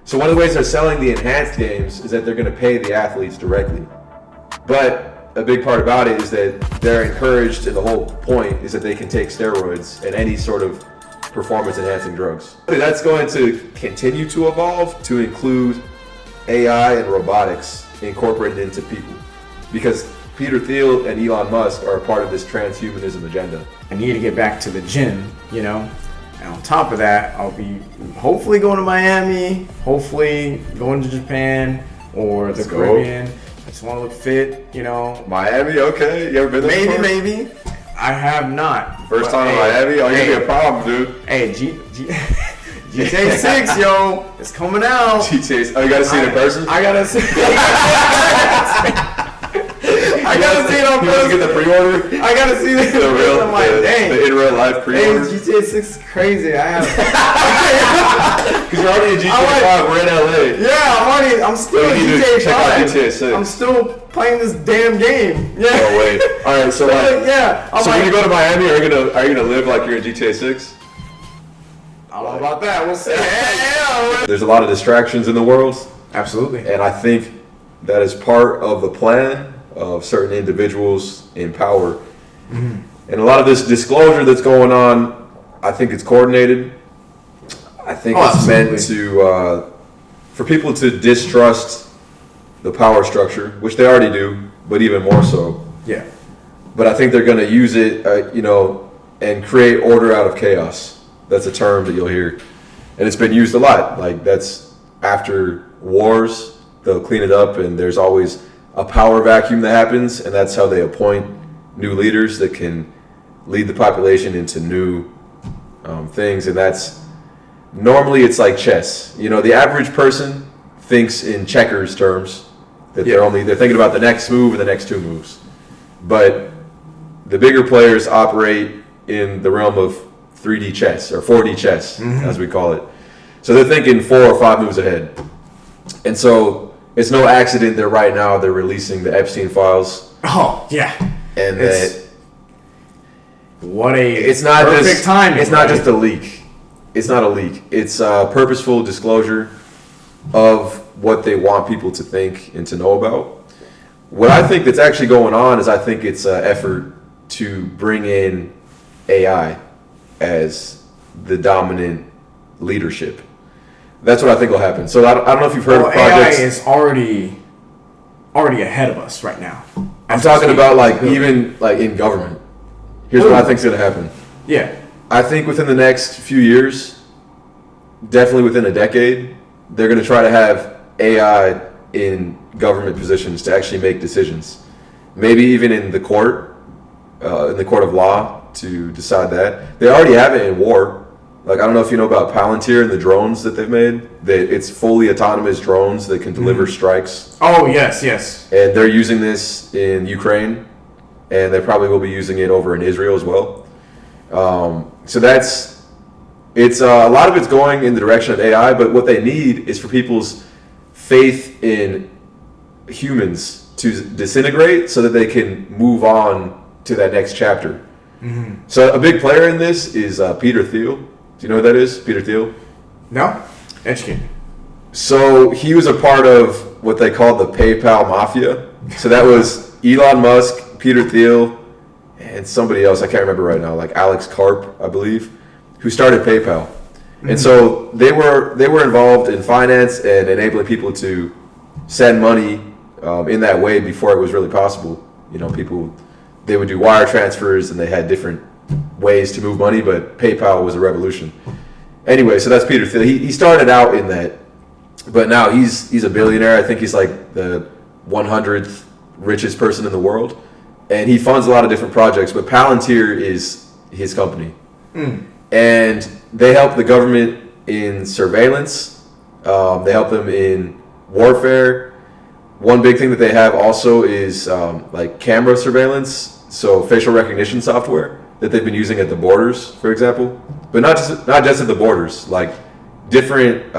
So one of the ways they're selling the enhanced games is that they're going to pay the athletes directly. But a big part about it is that they're encouraged, and the whole point is that they can take steroids and any sort of performance-enhancing drugs. That's going to continue to evolve to include AI and robotics incorporated into people, because Peter Thiel and Elon Musk are a part of this transhumanism agenda. I need to get back to the gym, you know. And on top of that, I'll be hopefully going to Miami, hopefully going to Japan or the Caribbean. I just want to look fit, you know. Miami, okay. You ever been there before? Maybe. I have not. First time in Miami? Oh, you're gonna be a problem, dude. Hey, GTA 6, yo, it's coming out. GTA, oh, you gotta see it in person? I gotta see I gotta see it on person. You want to get the pre-order? I gotta see it the real, I'm like, dang. The in real life pre-order. Hey, GTA 6 is crazy. I have. Because you're already in GTA 5. We're in LA. Yeah, I'm still in GTA 5. Check out GTA 6. I'm still playing this damn game. Yeah. Oh wait. All right. So yeah. So when you go to Miami, are you gonna live like you're in GTA 6? I don't know about that. We'll see. There's a lot of distractions in the world. Absolutely. And I think that is part of the plan of certain individuals in power. Mm-hmm. And a lot of this disclosure that's going on, I think it's coordinated. I think it's meant to for people to distrust the power structure, which they already do, but even more so. Yeah. But I think they're going to use it, and create order out of chaos. That's a term that you'll hear, and it's been used a lot. Like, that's after wars, they'll clean it up, and there's always a power vacuum that happens, and that's how they appoint new leaders that can lead the population into new things. And that's normally it's like chess. You know, the average person thinks in checkers terms, that they're thinking about the next move and the next two moves. But the bigger players operate in the realm of 3D chess, or 4D chess, as we call it. So they're thinking 4 or 5 moves ahead. And so it's no accident that right now they're releasing the Epstein files. Oh, yeah. And it's it's not just a leak. It's not a leak. It's a purposeful disclosure of what they want people to think and to know about. What I think that's actually going on is I think it's an effort to bring in AI as the dominant leadership. That's what I think will happen. So I don't know if you've heard of projects. AI is already ahead of us right now. I'm talking about even in government. Here's what I think is going to happen. Yeah. I think within the next few years, definitely within a decade, they're going to try to have AI in government positions to actually make decisions. Maybe even in the court of law to decide that. They already have it in war. Like, I don't know if you know about Palantir and the drones that they've made. It's fully autonomous drones that can deliver strikes. Oh, yes. And they're using this in Ukraine, and they probably will be using it over in Israel as well. So it's a lot of it's going in the direction of AI, but what they need is for people's faith in humans to disintegrate so that they can move on to that next chapter. Mm-hmm. So a big player in this is Peter Thiel. Do you know who that is? Peter Thiel? No. Educate. So he was a part of what they called the PayPal mafia. So that was Elon Musk, Peter Thiel, and somebody else, I can't remember right now, like Alex Karp, I believe, who started PayPal. Mm-hmm. And so they were involved in finance and enabling people to send money in that way before it was really possible. You know, they would do wire transfers and they had different ways to move money, but PayPal was a revolution. Anyway, so that's Peter Thiel. He started out in that, but now he's a billionaire. I think he's like the 100th richest person in the world. And he funds a lot of different projects, but Palantir is his company. And they help the government in surveillance. They help them in warfare. One big thing that they have also is like camera surveillance, so facial recognition software that they've been using at the borders, for example. But not just at the borders, like different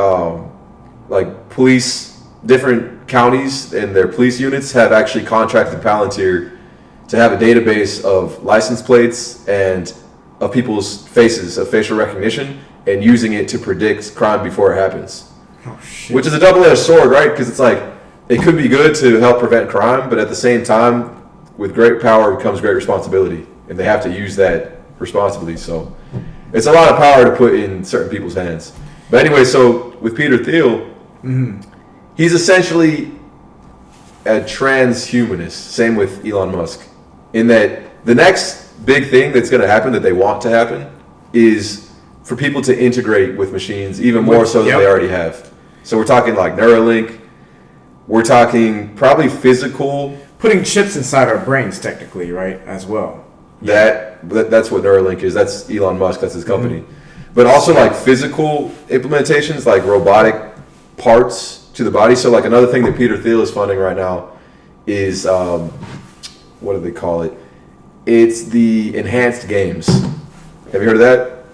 police, different counties and their police units have actually contracted Palantir to have a database of license plates and of people's faces, of facial recognition, and using it to predict crime before it happens. Oh shit. Which is a double-edged sword, right? Because it's like it could be good to help prevent crime, but at the same time, with great power comes great responsibility, and they have to use that responsibly. So it's a lot of power to put in certain people's hands. But anyway, so with Peter Thiel, he's essentially a transhumanist. Same with Elon Musk, in that the next big thing that's going to happen that they want to happen is for people to integrate with machines even more so than they already have. So we're talking like Neuralink. We're talking probably physical. Putting chips inside our brains, technically, right? As well. That's what Neuralink is. That's Elon Musk. That's his company. But also like physical implementations, like robotic parts to the body. So like another thing that Peter Thiel is funding right now is what do they call it? It's the enhanced games. Have you heard of that?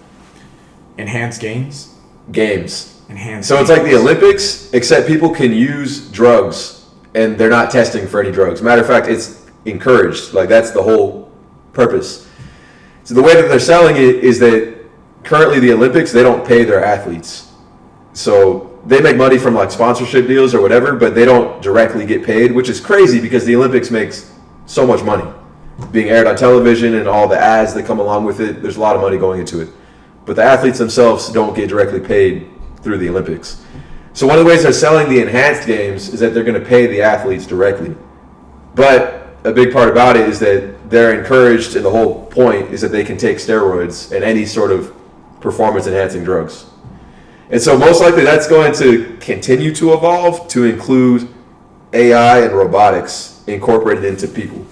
Enhanced games? Games. Enhanced So it's like the Olympics, except people can use drugs and they're not testing for any drugs. Matter of fact, it's encouraged. Like that's the whole purpose. So the way that they're selling it is that currently the Olympics, they don't pay their athletes. So they make money from like sponsorship deals or whatever, but they don't directly get paid, which is crazy because the Olympics makes so much money. Being aired on television and all the ads that come along with it, there's a lot of money going into it. But the athletes themselves don't get directly paid through the Olympics. So one of the ways they're selling the enhanced games is that they're going to pay the athletes directly. But a big part about it is that they're encouraged, and the whole point is that they can take steroids and any sort of performance-enhancing drugs. And so most likely that's going to continue to evolve to include AI and robotics incorporated into people.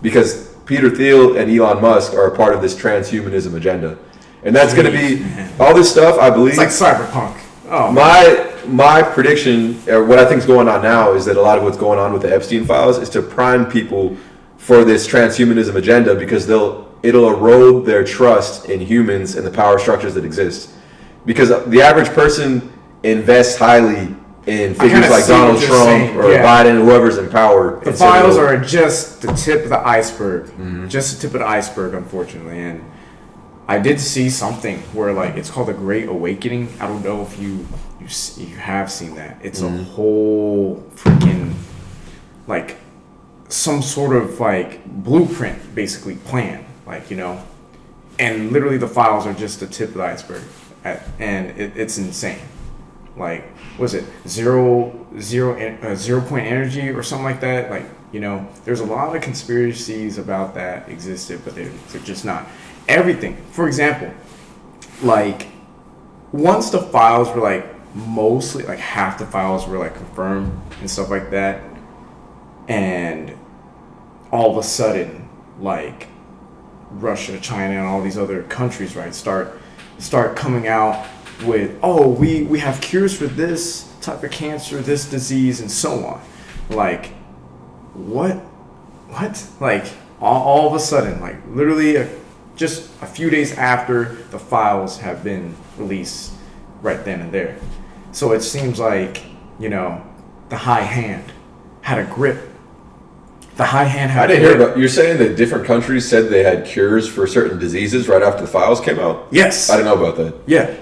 Because Peter Thiel and Elon Musk are a part of this transhumanism agenda. And that's going to be all this stuff, I believe. It's like cyberpunk. Oh, my prediction, or what I think is going on now, is that a lot of what's going on with the Epstein files is to prime people for this transhumanism agenda because it'll erode their trust in humans and the power structures that exist. Because the average person invests highly in figures like Donald Trump or Biden, whoever's in power. The files are just the tip of the iceberg. Just the tip of the iceberg, unfortunately. And I did see something where like it's called the Great Awakening. I don't know if you have seen that. It's a whole freaking like some sort of like blueprint, basically plan, like, you know, and literally the files are just the tip of the iceberg, and it's insane. Like, was it zero point energy or something like that? Like, you know, there's a lot of conspiracies about that existed, but they're just not. Everything, for example, like once the files were like mostly like half the files were like confirmed and stuff like that, and all of a sudden like Russia, China, and all these other countries, right, start coming out with, oh, we have cures for this type of cancer, this disease, and so on. Like, what like all of a sudden, like literally just a few days after the files have been released, right then and there. So it seems like, you know, the high hand had a grip. The high hand had I didn't hear about, you're saying that different countries said they had cures for certain diseases right after the files came out? Yes. I didn't know about that. Yeah.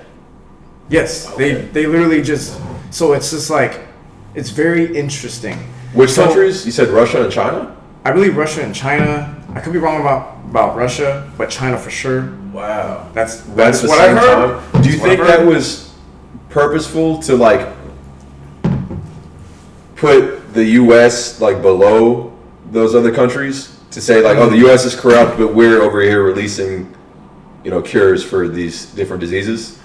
Yes. Okay. They literally just, so it's just like, it's very interesting. Which countries? You said Russia and China? I believe Russia and China. I could be wrong about Russia, but China for sure. Wow. That's what I heard. Do you think that was purposeful to like put the U.S. like below those other countries to say like, oh, the U.S. is corrupt, but we're over here releasing, you know, cures for these different diseases?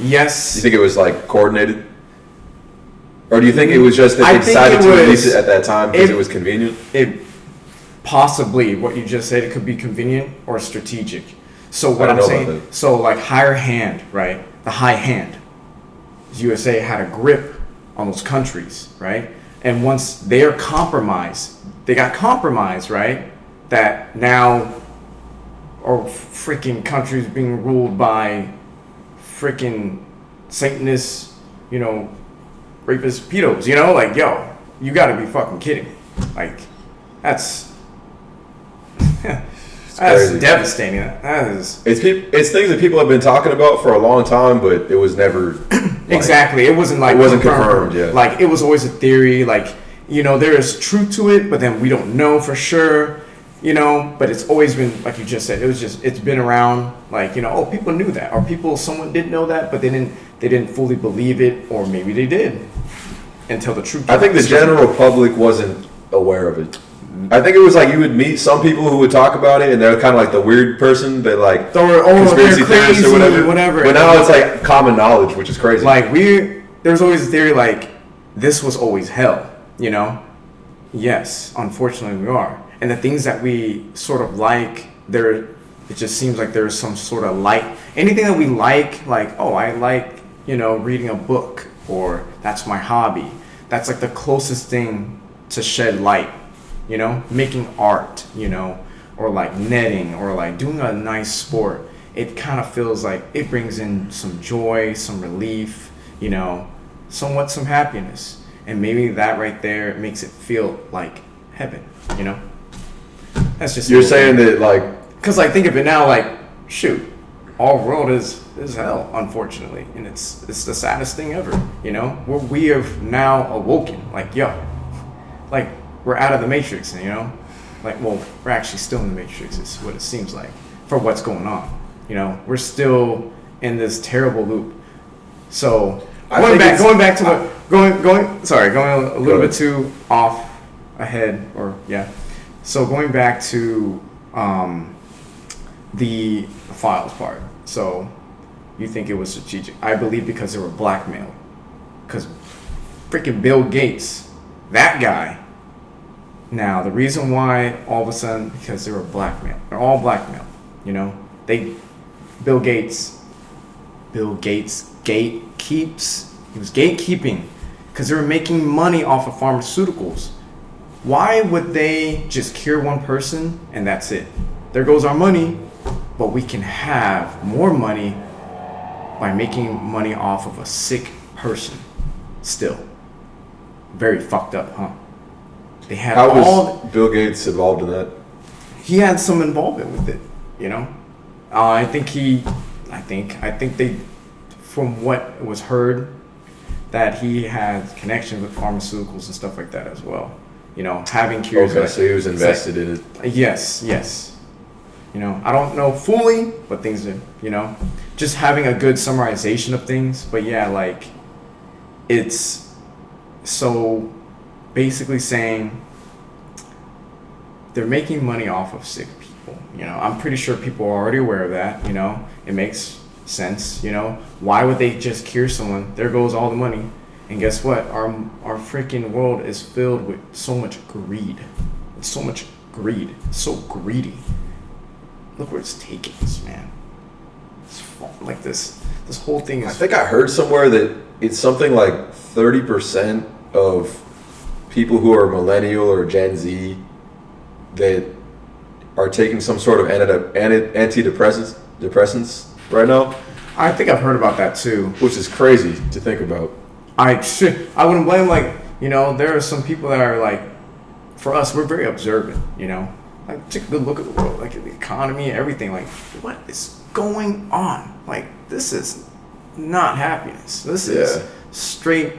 Yes. Do you think it was like coordinated? Or do you think it was just that they decided to release it at that time because it was convenient? It possibly, what you just said, it could be convenient or strategic. So what I'm saying, so like higher hand, right? The high hand. USA had a grip on those countries, right? And once they're compromised, they got compromised, right? That now are freaking countries being ruled by freaking Satanists, you know, rapists, pedos, you know? Like, yo, you gotta be fucking kidding me. Like, that's that's devastating. That is. It's things that people have been talking about for a long time, but it was never Exactly. It wasn't like it wasn't confirmed. Yeah. Like it was always a theory. Like there is truth to it, but then we don't know for sure. But it's always been like you just said. It's been around. Like people knew that, or someone did know that, but they didn't fully believe it, or maybe they did until the truth. I think the general public wasn't aware of it. I think it was like you would meet some people who would talk about it, and they're kind of like the weird person that like conspiracy theorists or whatever. But now it's like common knowledge, which is crazy. Like there's always a theory like this was always hell. Yes, unfortunately we are, and the things that we sort of like there. It just seems like there's some sort of light. Anything that we like I like reading a book, or that's my hobby. That's like the closest thing to shed light. Making art, or like netting, or like doing a nice sport. It kind of feels like it brings in some joy, some relief, somewhat some happiness. And maybe that right there makes it feel like heaven, That's just you're saying that like, because like think of it now, like shoot, our world is hell, unfortunately, and it's the saddest thing ever, where we have now awoken, like like we're out of the matrix, like we're actually still in the matrix is what it seems like for what's going on. We're still in this terrible loop. So going back to what going a little bit too off ahead, or so going back to the files part. So you think it was strategic? I believe because they were blackmailed, because freaking Bill Gates, that guy. Now, the reason why all of a sudden, because they were blackmailed. They're all blackmailed, Bill Gates gatekeeps. He was gatekeeping because they were making money off of pharmaceuticals. Why would they just cure one person and that's it? There goes our money, but we can have more money by making money off of a sick person still. Very fucked up, huh? They had How was Bill Gates involved in that? He had some involvement with it, I think they, from what was heard, that he had connection with pharmaceuticals and stuff like that as well. Having cures. Okay, so he was invested in it. Yes. I don't know fully, but things are, just having a good summarization of things. But it's so basically saying they're making money off of sick people. I'm pretty sure people are already aware of that. It makes sense. Why would they just cure someone? There goes all the money. And guess what? Our freaking world is filled with so much greed. It's so much greed. It's so greedy. Look where it's taking us, man. It's like this whole thing is. I think I heard somewhere that it's something like 30% of people who are millennial or Gen Z that are taking some sort of antidepressants right now. I think I've heard about that too. Which is crazy to think about. I wouldn't blame, there are some people that are like, for us, we're very observant, like take a good look at the world, like the economy, everything, like what is going on? Like this is not happiness. This is straight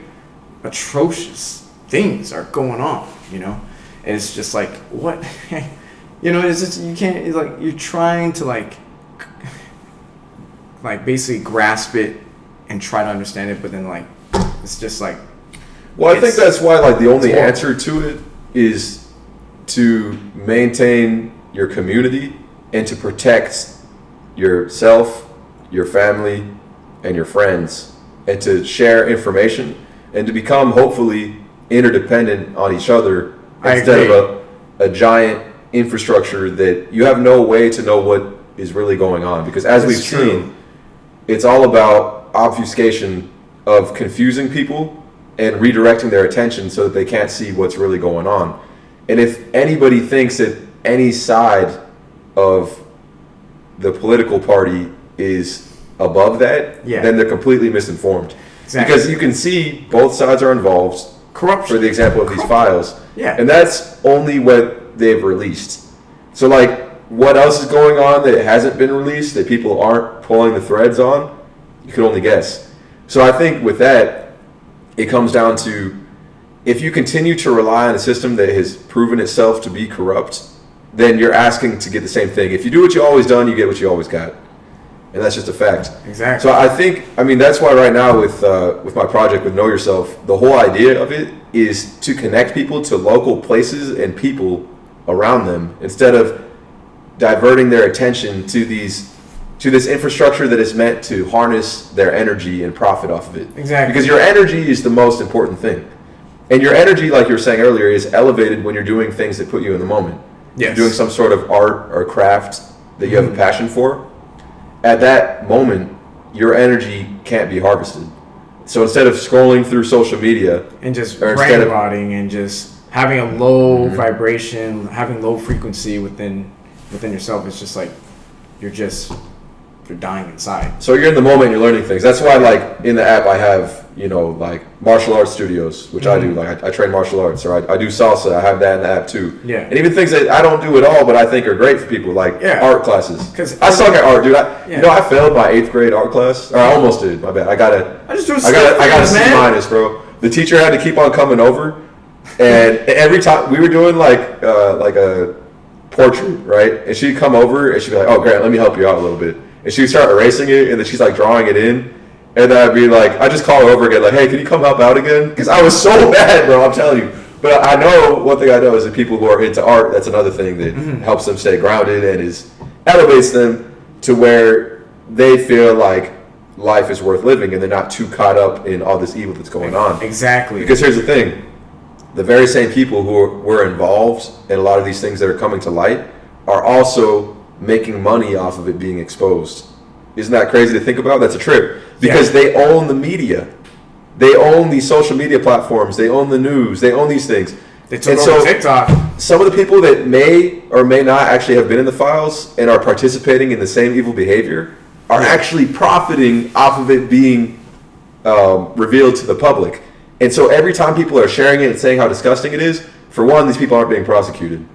atrocious things are going on, and it's just like, what, it's just, you can't, it's like, you're trying to like basically grasp it and try to understand it, but then it's just like. Well, I think that's why the only answer to it is to maintain your community and to protect yourself, your family, and your friends, and to share information and to become hopefully interdependent on each other instead of a giant infrastructure that you have no way to know what is really going on. Because as we've seen, it's all about obfuscation of confusing people and redirecting their attention so that they can't see what's really going on. And if anybody thinks that any side of the political party is above that, then they're completely misinformed. Exactly. Because you can see both sides are involved. Corruption. For the example of these files. Yeah. And that's only what they've released. So what else is going on that hasn't been released that people aren't pulling the threads on? You can only guess. So I think with that, it comes down to, if you continue to rely on a system that has proven itself to be corrupt, then you're asking to get the same thing. If you do what you always done, you get what you always got. And that's just a fact. Exactly. So I think, that's why right now with my project with Know Yourself, the whole idea of it is to connect people to local places and people around them, instead of diverting their attention to this infrastructure that is meant to harness their energy and profit off of it. Exactly. Because your energy is the most important thing. And your energy, like you were saying earlier, is elevated when you're doing things that put you in the moment. Yes. You're doing some sort of art or craft that you have a passion for. At that moment, your energy can't be harvested. So instead of scrolling through social media and just brain rotting and just having a low vibration, having low frequency within yourself, it's just like you're dying inside. So you're in the moment, you're learning things. That's why, like, in the app I have, like martial arts studios, which I do. Like I train martial arts, or I do salsa. I have that in the app too. Yeah. And even things that I don't do at all, but I think are great for people, like art classes. Because I suck at art, dude. I failed my 8th grade art class. Or I almost did. My bad. I got a C minus, bro. The teacher had to keep on coming over, and every time we were doing like a portrait, right? And she'd come over and she'd be like, "Oh, Grant, let me help you out a little bit." And she'd start erasing it, and then she's like drawing it in. And then I'd be like, I just call her over again, like, "Hey, can you come help out again?" Because I was so bad, bro, I'm telling you. But I know, one thing I know is that people who are into art, that's another thing that helps them stay grounded and elevates them to where they feel like life is worth living and they're not too caught up in all this evil that's going on. Exactly. Because here's the thing. The very same people who were involved in a lot of these things that are coming to light are also making money off of it being exposed. Isn't that crazy to think about? That's a trip. Because they own the media. They own these social media platforms. They own the news. They own these things. They took over TikTok. Some of the people that may or may not actually have been in the files and are participating in the same evil behavior are actually profiting off of it being revealed to the public. And so every time people are sharing it and saying how disgusting it is, for one, these people aren't being prosecuted.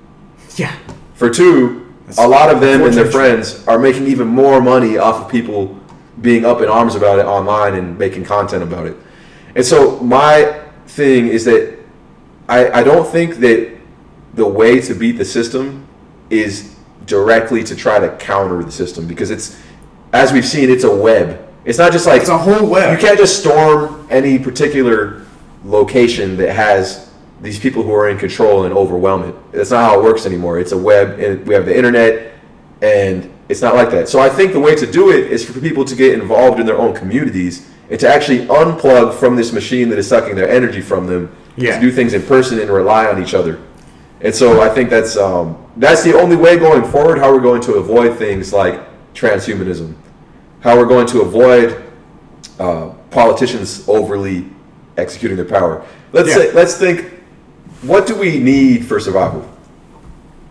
Yeah. For two, a lot of them and their friends are making even more money off of people being up in arms about it online and making content about it. And so my thing is that I don't think that the way to beat the system is directly to try to counter the system, because it's, as we've seen, it's a web. It's not just like, it's a whole web. You can't just storm any particular location that has these people who are in control and overwhelm it. That's not how it works anymore. It's a web, and we have the internet, and it's not like that. So I think the way to do it is for people to get involved in their own communities and to actually unplug from this machine that is sucking their energy from them, to do things in person and rely on each other. And so I think that's the only way going forward, how we're going to avoid things like transhumanism, how we're going to avoid politicians overly executing their power. Let's think, what do we need for survival?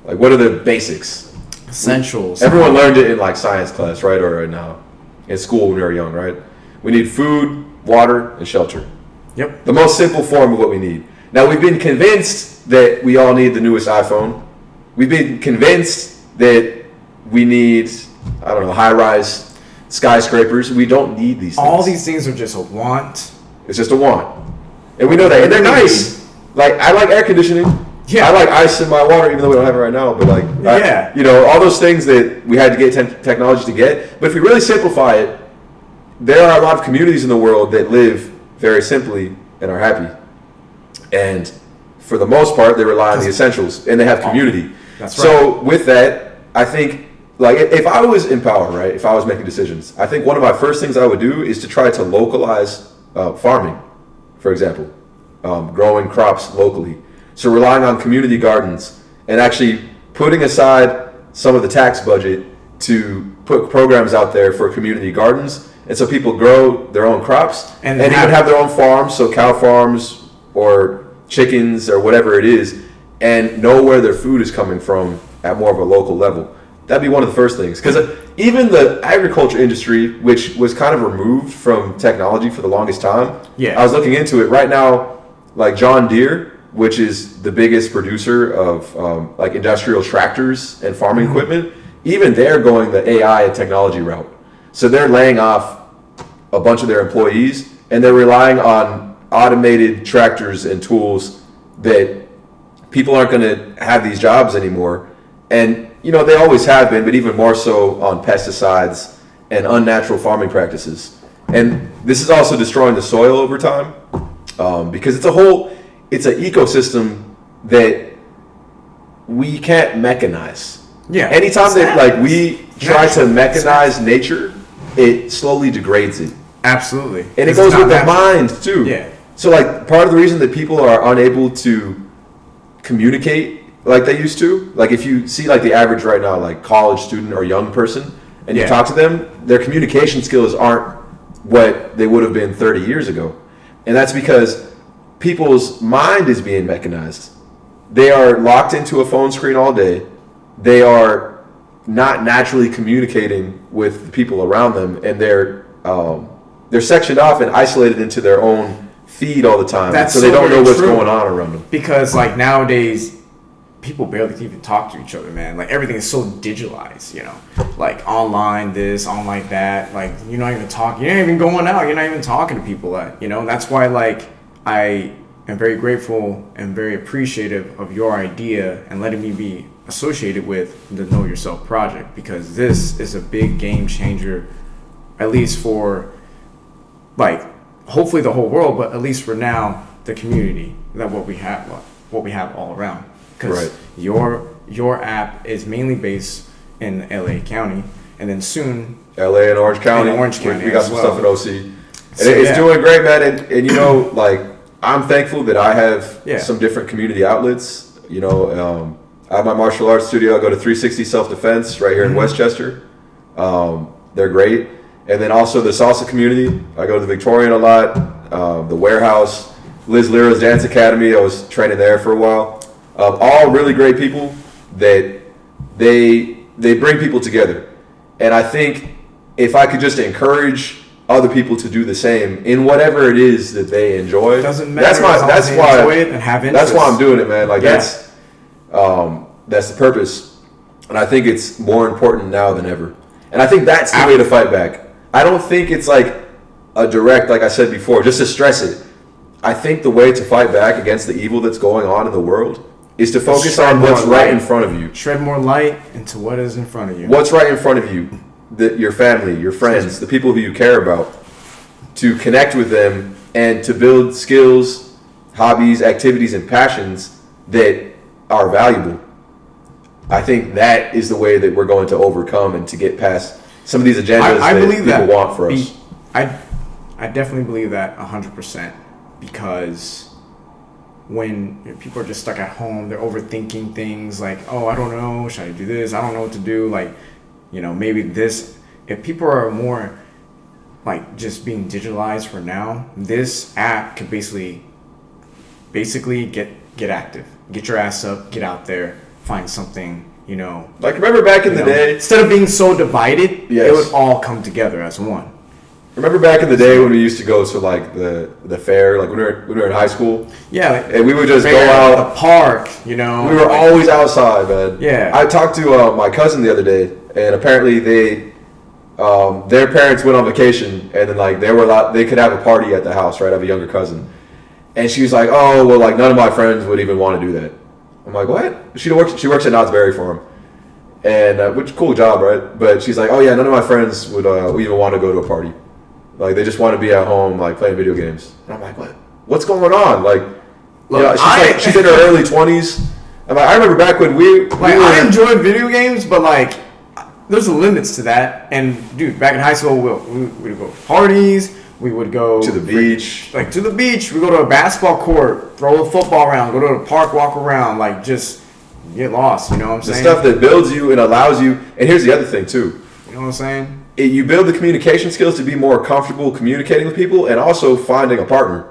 Like, what are the basics? Essentials. Everyone learned it in like science class, right? Or in school when we were young, right? We need food, water, and shelter. Yep. The most simple form of what we need. Now, we've been convinced that we all need the newest iPhone. We've been convinced that we need, high-rise skyscrapers. We don't need these things. All these things are just a want. It's just a want. And we know that. And they're nice. Like, I like air conditioning. Yeah. I like ice in my water, even though we don't have it right now. But all those things that we had to get technology to get. But if we really simplify it, there are a lot of communities in the world that live very simply and are happy. And for the most part, they rely on the essentials and they have community. That's right. So with that, I think, like, if I was in power, right, if I was making decisions, I think one of my first things I would do is to try to localize farming, for example, growing crops locally. So relying on community gardens and actually putting aside some of the tax budget to put programs out there for community gardens. And so people grow their own crops and even have their own farms, so cow farms or chickens or whatever it is, and know where their food is coming from at more of a local level. That'd be one of the first things. Because even the agriculture industry, which was kind of removed from technology for the longest time, I was looking into it. Right now, like John Deere, which is the biggest producer of like industrial tractors and farming equipment, even they're going the AI and technology route. So they're laying off a bunch of their employees and they're relying on automated tractors and tools that people aren't going to have these jobs anymore. And, they always have been, but even more so on pesticides and unnatural farming practices. And this is also destroying the soil over time, because it's an ecosystem that we can't mechanize. Yeah. Anytime that we try to mechanize nature, it slowly degrades it. Absolutely. And it goes with the mind too. Yeah. So part of the reason that people are unable to communicate like they used to, if you see the average right now, college student or young person, and you talk to them, their communication skills aren't what they would have been 30 years ago. And that's because people's mind is being mechanized. They are locked into a phone screen all day. They are not naturally communicating with the people around them, and they're sectioned off and isolated into their own feed all the time. So they don't know what's going on around them. Because nowadays, people barely even talk to each other, man. Everything is so digitalized, online this, online that. You're not even talking. You're not even going out. You're not even talking to people. That's why I am very grateful and very appreciative of your idea and letting me be associated with the Know Yourself project, because this is a big game changer, at least for hopefully the whole world, but at least for now, the community, that what we have all around. Because your app is mainly based in LA County, and then soon LA and Orange County. We got some stuff in OC. And it's doing great, man. And I'm thankful that I have some different community outlets. I have my martial arts studio. I go to 360 Self Defense right here in Westchester. They're great. And then also the salsa community. I go to the Victorian a lot. The Warehouse, Liz Lira's Dance Academy. I was training there for a while. All really great people that they bring people together. And I think if I could just encourage other people to do the same in whatever it is that they enjoy, doesn't matter. That's why enjoy it and have interest. That's why I'm doing it, man. That's the purpose. And I think it's more important now than ever. And I think that's the way to fight back. I don't think it's a direct, like I said before, just to stress it. I think the way to fight back against the evil that's going on in the world is to focus on what's right in front of you. Shred more light into what is in front of you. What's right in front of you, your family, your friends, the people who you care about, to connect with them and to build skills, hobbies, activities, and passions that are valuable. I think that is the way that we're going to overcome and to get past some of these agendas that people want for us. I definitely believe that 100%, because when people are just stuck at home, they're overthinking things oh, I don't know, should I do this? I don't know what to do. Maybe this. If people are more just being digitalized for now, this app could basically get active, get your ass up, get out there, find something. Remember back in the day, instead of being so divided, it would all come together as one. Remember back in the day when we used to go to the fair, when we were in high school? Yeah. And we would just go out. The park, We were always outside, man. Yeah. I talked to my cousin the other day, and apparently their parents went on vacation, and then they could have a party at the house, right? I have a younger cousin. And she was like, oh, well, none of my friends would even want to do that. I'm like, what? She works at Knott's Berry Farm. And which cool job, right? But she's like, oh yeah, none of my friends would even want to go to a party. They just want to be at home, playing video games. And I'm like, what? What's going on? She's in her early 20s. I remember back when we I enjoyed video games, but there's limits to that. And dude, back in high school, we would go to parties. We would go to the beach. To the beach. We go to a basketball court, throw a football around, go to a park, walk around, just get lost. You know what I'm saying? The stuff that builds you and allows you. And here's the other thing too. You know what I'm saying? You build the communication skills to be more comfortable communicating with people, and also finding a partner.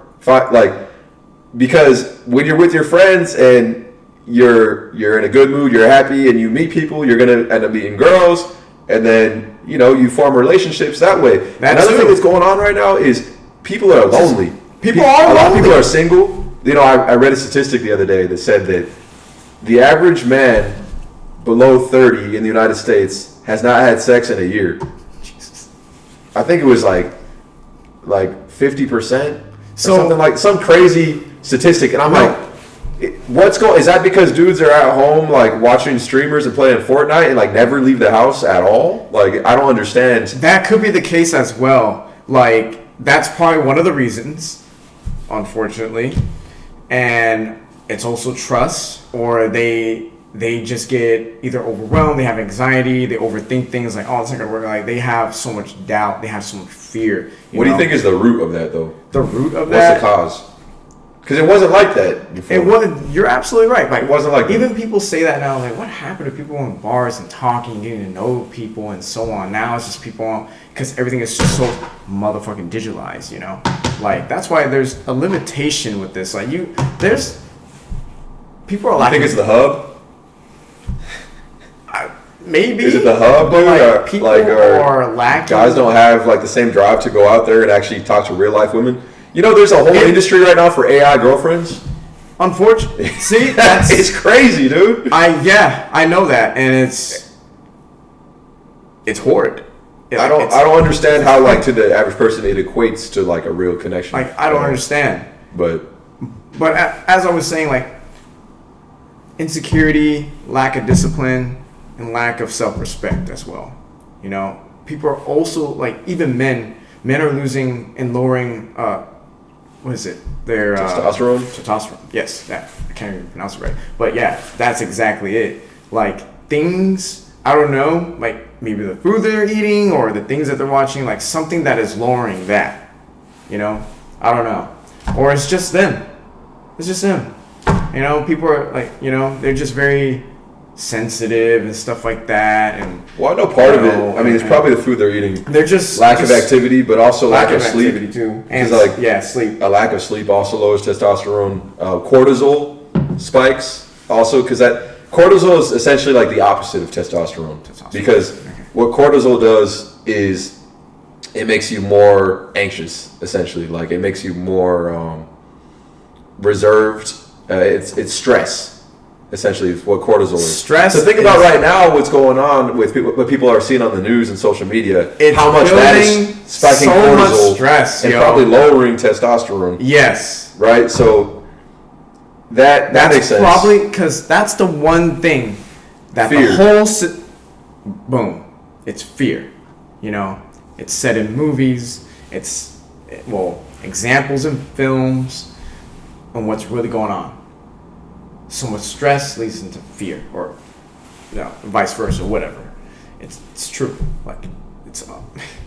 Because when you're with your friends and you're in a good mood, you're happy, and you meet people, you're gonna end up meeting girls, and then you form relationships that way. Another thing that's going on right now is people are lonely. A lot of people are single. I read a statistic the other day that said that the average man below 30 in the United States has not had sex in a year. Jesus. I think it was like 50%. So Something like some crazy statistic, and I'm Right. like, is that because dudes are at home like watching streamers and playing Fortnite and like never leave the house at all? Like, I don't understand. that could be the case as well. Like, that's probably one of the reasons, unfortunately. And it's also trust, or they just get either overwhelmed, they have anxiety, they overthink things like, oh, it's not gonna work. Like, they have so much doubt, they have so much fear. What do you think is the root of that, though? The root of What's that? the cause? Because it wasn't like that before. It wasn't. You're absolutely right. Like, It wasn't like that. even people say that now. Like, what happened to people in bars and talking, getting to know people, and so on? Now it's just people on, because everything is just so motherfucking digitalized. You know, like that's why there's a limitation with this. Like, there's people are I lacking. think it's the hub. Maybe Is it the hub, dude? But, Or, like, people like, or are lacking. Guys don't have like the same drive to go out there and actually talk to real life women. You know, there's a whole industry right now for AI girlfriends. Unfortunately, see, that's It's crazy, dude. I know that, and it's horrid. I don't understand how, like, to the average person it equates to like a real connection. Like, I don't understand. But As I was saying, like, insecurity, lack of discipline, and lack of self-respect as well. You know, people are also, like, even men are losing and lowering, what is it? Their Testosterone? Testosterone. Yes, that I can't even pronounce it right. But yeah, that's exactly it. Like, things, I don't know, like maybe the food they're eating or the things that they're watching, like something that is lowering that. You know? I don't know. Or it's just them. It's just them. You know, people are like, you know, they're just very sensitive and stuff like that. And well, I know part of it. I mean, it's probably the food they're eating. They're just Lack of activity, but also lack of sleep too. And And like yeah, sleep. a lack of sleep also lowers testosterone. Cortisol spikes also, because that cortisol is essentially like the opposite of testosterone. Because what cortisol does is it makes you more anxious, essentially. Like, it makes you more reserved. It's stress. Essentially, is what cortisol is. Stress. So think about right now what's going on with people, what people are seeing on the news and social media. It's how much that is building spiking so cortisol much stress, and yo. probably lowering testosterone. Yes. Right. So that makes sense. Probably because that's the one thing that Fear. the whole boom. It's fear. You know, it's said in movies. It's examples in films, and what's really going on. So much stress leads into fear, or vice versa, whatever. It's true. Like, it's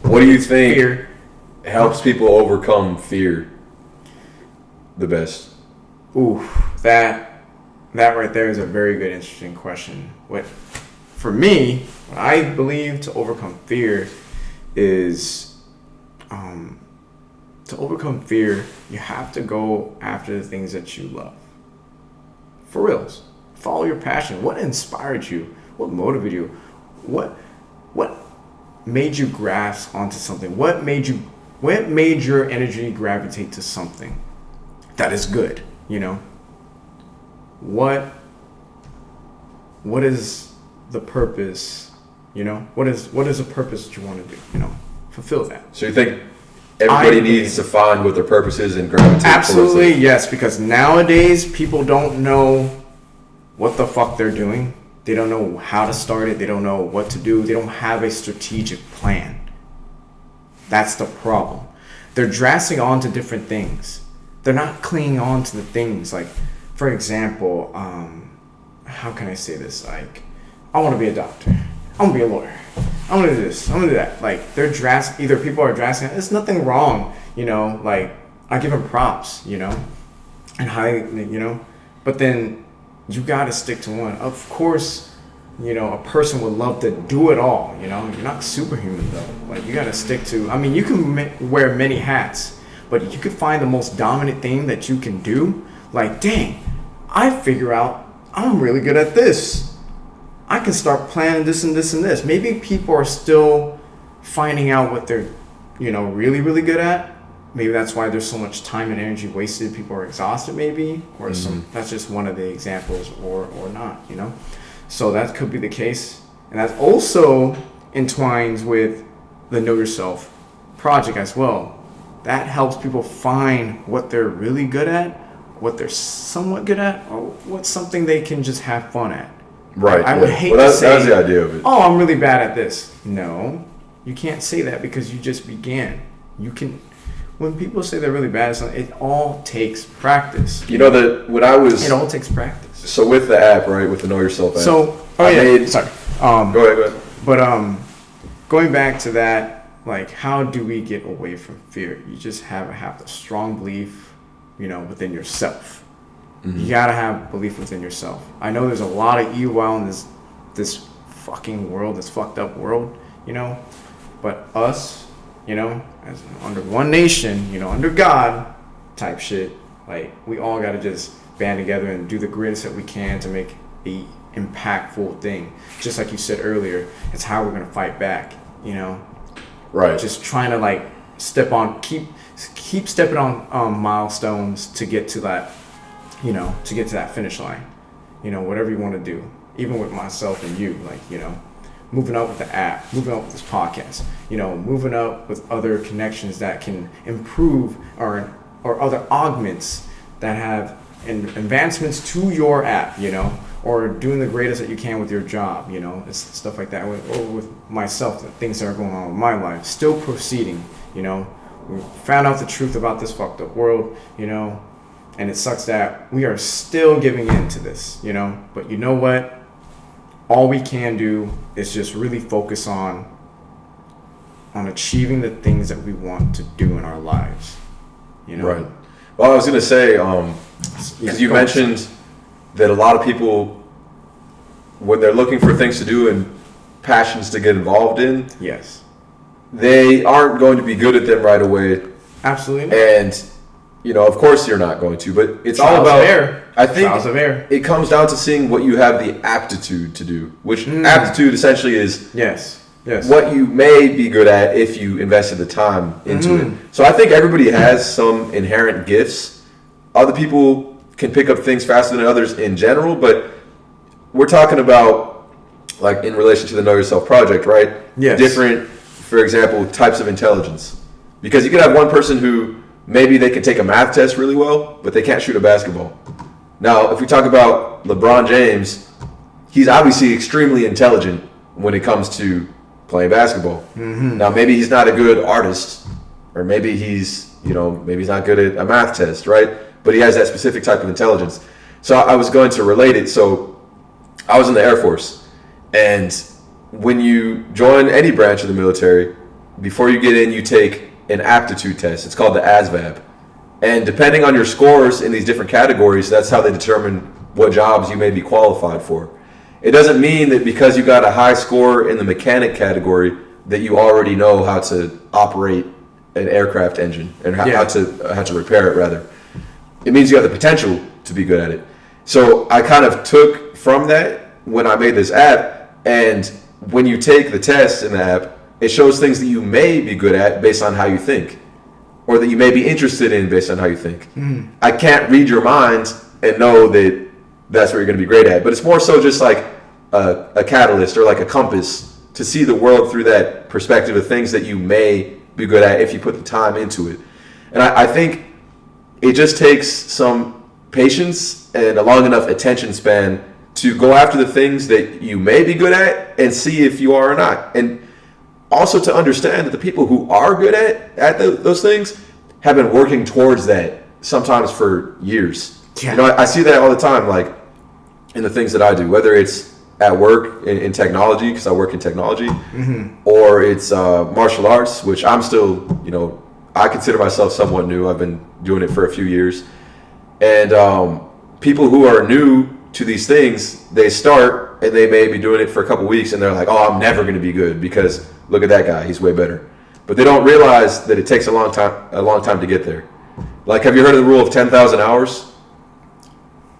What do you think fear helps people overcome fear the best? Ooh, that right there is a very good, interesting question. For me, what I believe to overcome fear is, to overcome fear, you have to go after the things that you love. For reals. Follow your passion. What inspired you? What motivated you? What made you grasp onto something? What made your energy gravitate to something that is good? You know? What is the purpose? You know? What is the purpose that you want to do? You know? Fulfill that. So you think everybody needs to find what their purpose is and gravitate Absolutely, towards it? yes, because nowadays people don't know what the fuck they're doing. They don't know how to start it. They don't know what to do. They don't have a strategic plan. That's the problem. They're dressing on to different things. They're not clinging on to the things. Like, for example, how can I say this? Like, I want to be a doctor. I want to be a lawyer. I want to do this. I want to do that. Like, either people are dressing. There's nothing wrong, you know. Like, I give them props, you know, and you know. But then you got to stick to one. Of course, you know, a person would love to do it all. You know, you're not superhuman though. Like, you got to stick to. I mean, you can wear many hats, but you could find the most dominant thing that you can do. Like, dang, I figure out I'm really good at this. I can start planning this and this and this. Maybe people are still finding out what they're, you know, really, really good at. Maybe that's why there's so much time and energy wasted. People are exhausted, maybe, or that's just one of the examples, or not, you know. So that could be the case, and that also entwines with the Know Yourself project as well. that helps people find what they're really good at, what they're somewhat good at, or what's something they can just have fun at. Right. I would hate to say, that's the idea of it. Oh, I'm really bad at this. No, you can't say that because you just began. You can. When people say they're really bad at something, it all takes practice. You know that when I was. It all takes practice. So with the app, right, with the Know Yourself app. So, sorry. Go ahead. But going back to that, like, how do we get away from fear? You just have a strong belief, within yourself. Mm-hmm. You gotta have belief within yourself. I know there's a lot of evil in this fucking world, this fucked up world, but us, as under one nation, under God type shit, like, we all gotta just band together and do the greatest that we can to make a impactful thing. Just like you said earlier, it's how we're gonna fight back, Right. Just trying to keep stepping on milestones to get to that, to get to that finish line. Whatever you want to do. Even with myself and you, like, moving up with the app, moving up with this podcast, moving up with other connections that can improve or other augments that have advancements to your app, or doing the greatest that you can with your job, it's stuff like that. Or with myself, the things that are going on with my life, still proceeding, we found out the truth about this fucked up world, and it sucks that we are still giving in to this, but you know what? All we can do is just really focus on achieving the things that we want to do in our lives, Right. Well, I was going to say, because you mentioned that a lot of people, when they're looking for things to do and passions to get involved in, yes, they aren't going to be good at them right away. Absolutely not. And, of course you're not going to, but it's Trials all about, of error. I think Trials of error. It comes down to seeing what you have the aptitude to do, which aptitude essentially is yes, what you may be good at if you invested the time into it. So I think everybody has some inherent gifts. Other people can pick up things faster than others in general, but we're talking about, like, in relation to the Know Yourself project, right? Yes. Different, for example, types of intelligence. Because you could have one person who maybe they can take a math test really well, but they can't shoot a basketball. Now, if we talk about LeBron James, he's obviously extremely intelligent when it comes to playing basketball. Mm-hmm. Now, maybe he's not a good artist, or maybe he's not good at a math test, right? But he has that specific type of intelligence. So I was going to relate it. So I was in the Air Force, and when you join any branch of the military, before you get in, you take an aptitude test. It's called the ASVAB. And depending on your scores in these different categories, that's how they determine what jobs you may be qualified for. It doesn't mean that because you got a high score in the mechanic category that you already know how to operate an aircraft engine and how to repair it, rather. It means you have the potential to be good at it. So I kind of took from that when I made this app, and when you take the test in the app, it shows things that you may be good at based on how you think, or that you may be interested in based on how you think. I can't read your mind and know that that's what you're going to be great at, but it's more so just like a catalyst or like a compass to see the world through that perspective of things that you may be good at if you put the time into it. And I think it just takes some patience and a long enough attention span to go after the things that you may be good at and see if you are or not. And also to understand that the people who are good at those things have been working towards that sometimes for years. Yeah. I see that all the time, like in the things that I do, whether it's at work in technology, because I work in technology, or it's martial arts, which I'm still, I consider myself somewhat new. I've been doing it for a few years. And people who are new to these things, they start and they may be doing it for a couple weeks and they're like, oh, I'm never going to be good because look at that guy, he's way better. But they don't realize that it takes a long time to get there. Like, have you heard of the rule of 10,000 hours?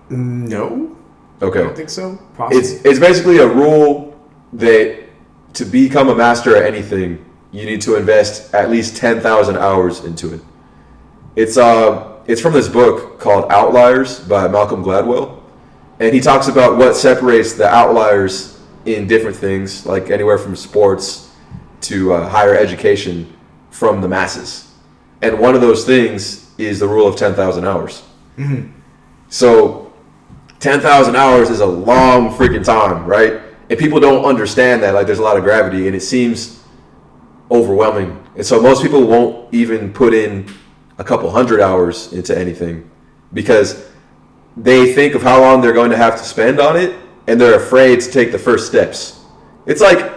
No. Okay. I don't think so. Possibly. It's basically a rule that to become a master at anything, you need to invest at least 10,000 hours into it. It's from this book called Outliers by Malcolm Gladwell. And he talks about what separates the outliers in different things, like anywhere from sports to higher education, from the masses. And one of those things is the rule of 10,000 hours. Mm-hmm. So 10,000 hours is a long freaking time, right? And people don't understand that. Like, there's a lot of gravity, and it seems overwhelming. And so most people won't even put in a couple hundred hours into anything because they think of how long they're going to have to spend on it, and they're afraid to take the first steps. It's like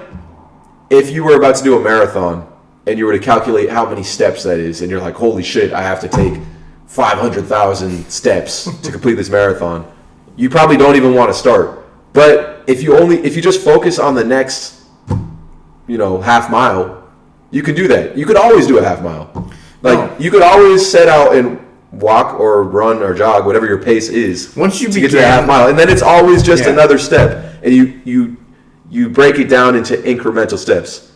if you were about to do a marathon and you were to calculate how many steps that is, and you're like, holy shit, I have to take 500,000 steps to complete this marathon. You probably don't even want to start. But if you just focus on the next, half mile, you can do that. You could always do a half mile. You could always set out and walk or run or jog, whatever your pace is, once you to get to a half mile, and then it's always just another step, and you break it down into incremental steps.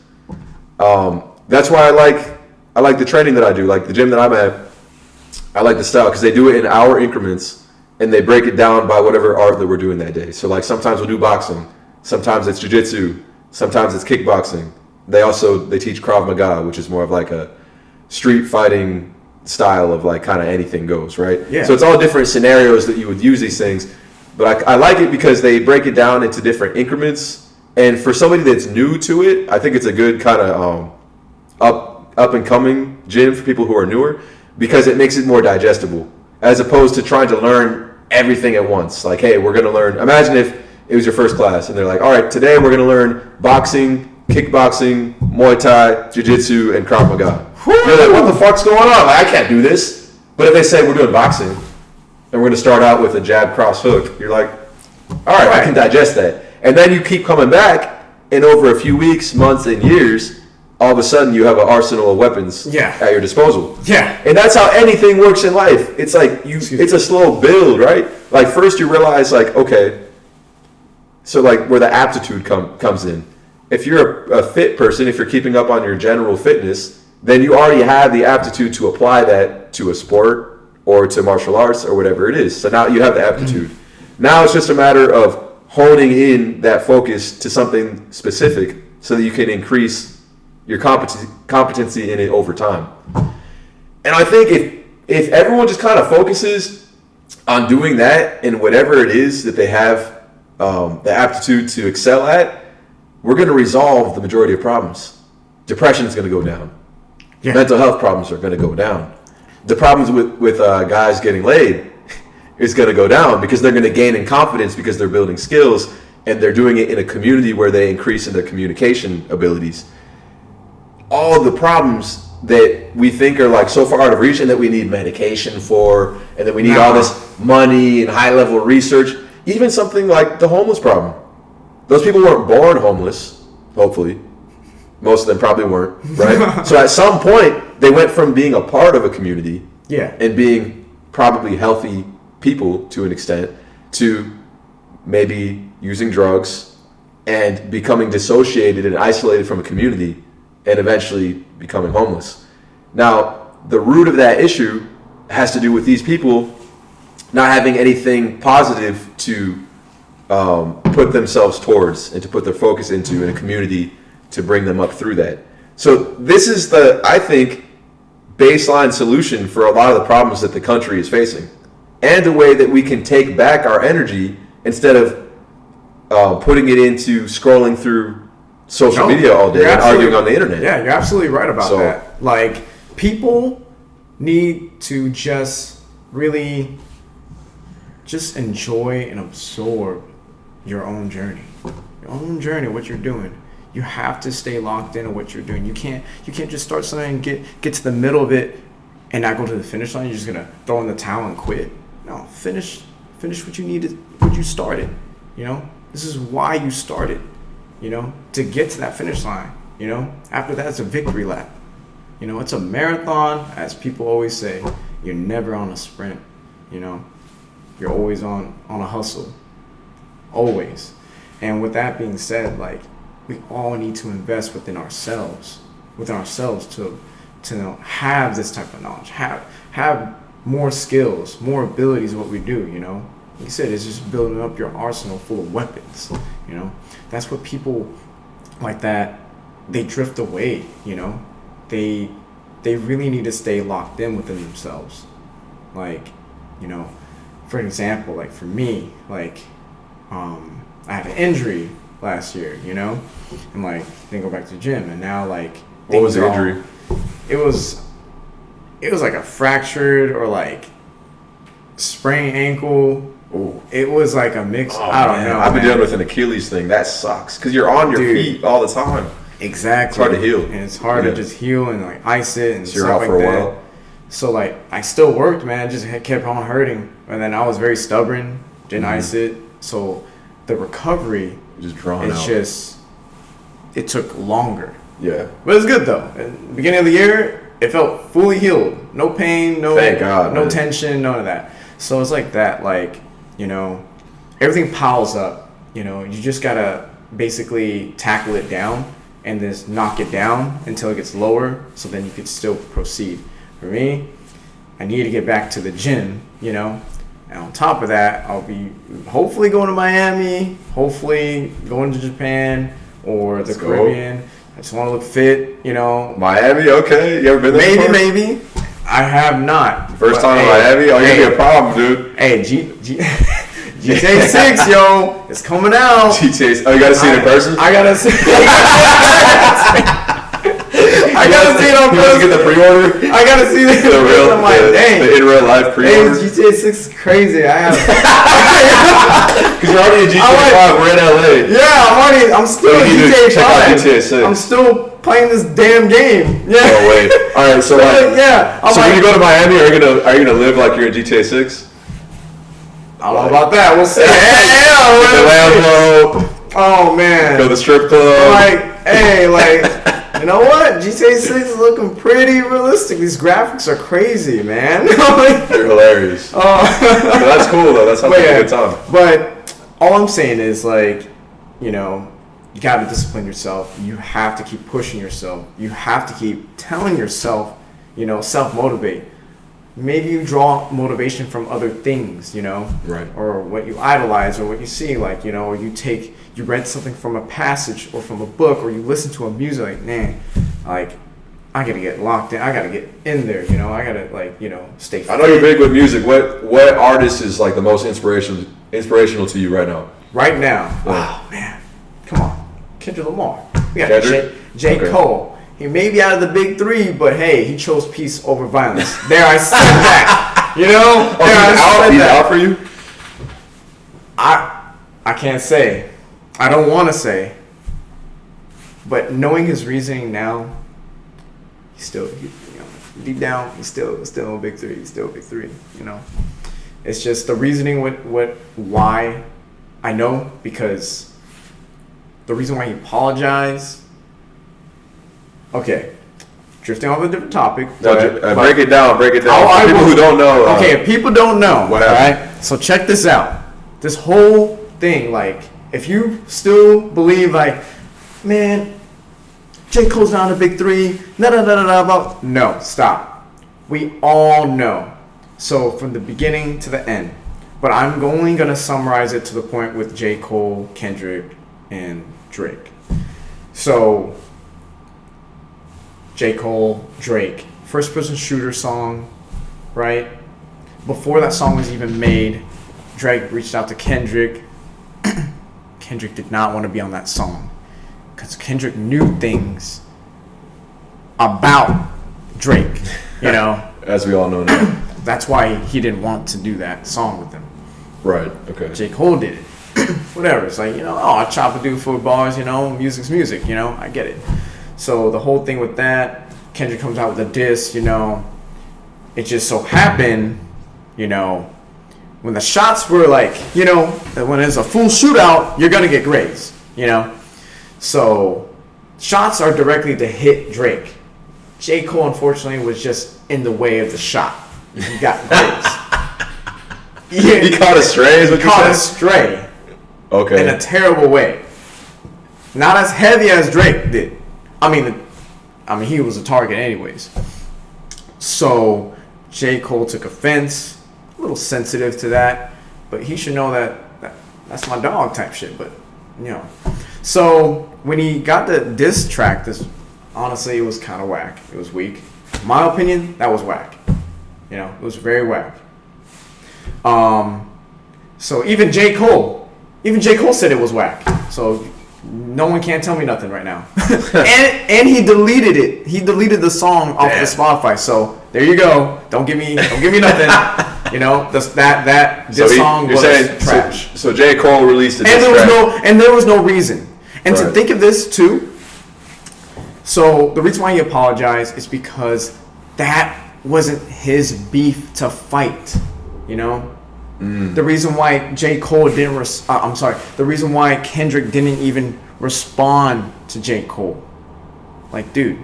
That's why I like the training that I do, like the gym that I'm at. I like the style because they do it in hour increments, and they break it down by whatever art that we're doing that day. So like sometimes we'll do boxing, sometimes it's jiu-jitsu, sometimes it's kickboxing. They teach Krav Maga, which is more of like a street fighting style of like kind of anything goes, right? Yeah. So it's all different scenarios that you would use these things. But I like it because they break it down into different increments. And for somebody that's new to it, I think it's a good kind of up and coming gym for people who are newer because it makes it more digestible as opposed to trying to learn everything at once. Like, hey, we're going to learn. Imagine if it was your first class and they're like, all right, today we're going to learn boxing, kickboxing, Muay Thai, jiu-jitsu, and Krav Maga. You're like, what the fuck's going on? Like, I can't do this. But if they say we're doing boxing and we're going to start out with a jab, cross, hook, you're like, all right, I can digest that. And then you keep coming back, and over a few weeks, months, and years, all of a sudden you have an arsenal of weapons at your disposal. Yeah. And that's how anything works in life. It's like it's a slow build, right? Like first you realize like, okay, so like where the aptitude comes in. If you're a fit person, if you're keeping up on your general fitness, then you already have the aptitude to apply that to a sport or to martial arts or whatever it is. So now you have the aptitude. Now it's just a matter of honing in that focus to something specific so that you can increase your competency in it over time. And I think if everyone just kind of focuses on doing that in whatever it is that they have the aptitude to excel at, we're going to resolve the majority of problems. Depression is going to go down. Yeah. Mental health problems are going to go down. The problems with guys getting laid is going to go down because they're going to gain in confidence because they're building skills and they're doing it in a community where they increase in their communication abilities. All of the problems that we think are like so far out of reach and that we need medication for and that we need all this money and high level research, even something like the homeless problem. Those people weren't born homeless, hopefully. Most of them probably weren't, right? So at some point, they went from being a part of a community and being probably healthy people to an extent to maybe using drugs and becoming dissociated and isolated from a community and eventually becoming homeless. Now, the root of that issue has to do with these people not having anything positive to put themselves towards and to put their focus into in a community to bring them up through that. So this is the, I think, baseline solution for a lot of the problems that the country is facing, and a way that we can take back our energy instead of putting it into scrolling through social media all day and arguing on the internet. Yeah, you're absolutely right about that. Like, people need to just really just enjoy and absorb your own journey. Your own journey, what you're doing. You have to stay locked into what you're doing. You can't just start something and get to the middle of it and not go to the finish line. You're just gonna throw in the towel and quit. No, finish what you needed, what you started. You know, this is why you started. You know, to get to that finish line. You know, after that, it's a victory lap. You know, it's a marathon, as people always say. You're never on a sprint. You know, you're always on a hustle, always. And with that being said, like, we all need to invest within ourselves to have this type of knowledge, have more skills, more abilities of what we do. You know, like you said, it's just building up your arsenal full of weapons. You know, that's what people like that, they drift away. You know, they they really need to stay locked in within themselves. Like, you know, for example, like for me, like, I had an injury last year, you know, and like didn't go back to the gym, and now like what was the injury? It was like a fractured or like sprained ankle. Ooh. It was like a mix. Oh, I don't know. I've been dealing with an Achilles thing. That sucks because you're on your feet all the time. Exactly. It's hard to heal, and it's hard to just heal and like ice it and so you're stuff out like for a that. while. So like I still worked, man. It just kept on hurting, and then I was very stubborn. Didn't ice it, so the recovery just drawn out. It took longer. Yeah, but it's good though. At the beginning of the year, it felt fully healed. No pain, Thank God, no man. tension, none of that. So it's like that, like, you know, everything piles up. You know, you just gotta basically tackle it down and just knock it down until it gets lower, so then you could still proceed. For me, I need to get back to the gym, you know. And on top of that, I'll be hopefully going to Miami, hopefully going to Japan or the Caribbean. I just want to look fit, you know. Miami, okay. You ever been there before? Maybe. I have not. First time in Miami? Oh, you're going to be a problem, dude. Hey, GTA 6, yo. It's coming out. GTA, oh, you got to see it in person? I got to see I gotta see it on person. You get the pre-order? I gotta see the real, I'm like, dang. The in real life pre-order. Hey, GTA 6 is crazy. I have. Because you're already in GTA 5. We're in LA. Yeah, I'm still in GTA 5. Check out GTA 6. I'm still playing this damn game. Yeah. Oh wait. All right. So like, yeah. So when you go to Miami, are you gonna live like you're in GTA 6? I don't know about that. We'll see. Oh man. Go to the strip club. Like, hey, like. You know what? GTA 6 is looking pretty realistic. These graphics are crazy, man. They're hilarious. That's cool, though. That's how a good time. But all I'm saying is, like, you know, you got to discipline yourself. You have to keep pushing yourself. You have to keep telling yourself, you know, self-motivate. Maybe you draw motivation from other things, you know, right? Or what you idolize, or what you see, like, you know, or you read something from a passage or from a book, or you listen to a music, like, man, like, I gotta get locked in. I gotta get in there, you know. I gotta, like, you know, stay fit. I know you're big with music. What artist is like the most inspirational to you right now? Right now, yeah. Oh man, come on, Kendrick Lamar. We got J. Cole. He may be out of the big three, but hey, he chose peace over violence. There, I said that. You know? He's out for you? I can't say. I don't want to say. But knowing his reasoning now, he's still, you know, deep down, he's still a big three. He's still a big three, you know? It's just the reasoning why I know, because the reason why he apologized. Okay, drifting off a different topic. Break it down. For people who don't know. Okay, if people don't know. What happened? Right? So check this out. This whole thing, like, if you still believe, like, man, J. Cole's not a big three. No, stop. We all know. So from the beginning to the end. But I'm only gonna summarize it to the point with J. Cole, Kendrick, and Drake. So. J. Cole, Drake, first person shooter song, right? Before that song was even made, Drake reached out to Kendrick. Kendrick did not want to be on that song because Kendrick knew things about Drake, you know? As we all know now. That's why he didn't want to do that song with him. Right, okay. J. Cole did it. Whatever, it's like, you know, I chop a dude for bars, you know, music's music, you know, I get it. So the whole thing with that, Kendrick comes out with a diss, you know, it just so happened, you know, when the shots were like, you know, when it's a full shootout, you're going to get grades, you know. So shots are directly to hit Drake. J. Cole, unfortunately, was just in the way of the shot. He got grades. He caught a stray, is what you said? Caught a stray. Okay. In a terrible way. Not as heavy as Drake did. I mean, he was a target anyways. So J. Cole took offense, a little sensitive to that, but he should know that's my dog type shit. But you know, so when he got the diss track, honestly, it was kind of whack. It was weak. my opinion, that was whack. You know, it was very whack. So even J. Cole said it was whack. So no one can't tell me nothing right now. and he deleted it. He deleted the song off the Spotify. So there you go. Don't give me nothing. You know, this song was trash. So J. Cole released a diss track. There was no reason. And to think of this too. So the reason why he apologized is because that wasn't his beef to fight. You know, the reason why J. Cole didn't. The reason why Kendrick didn't even respond to J. Cole. Like, dude,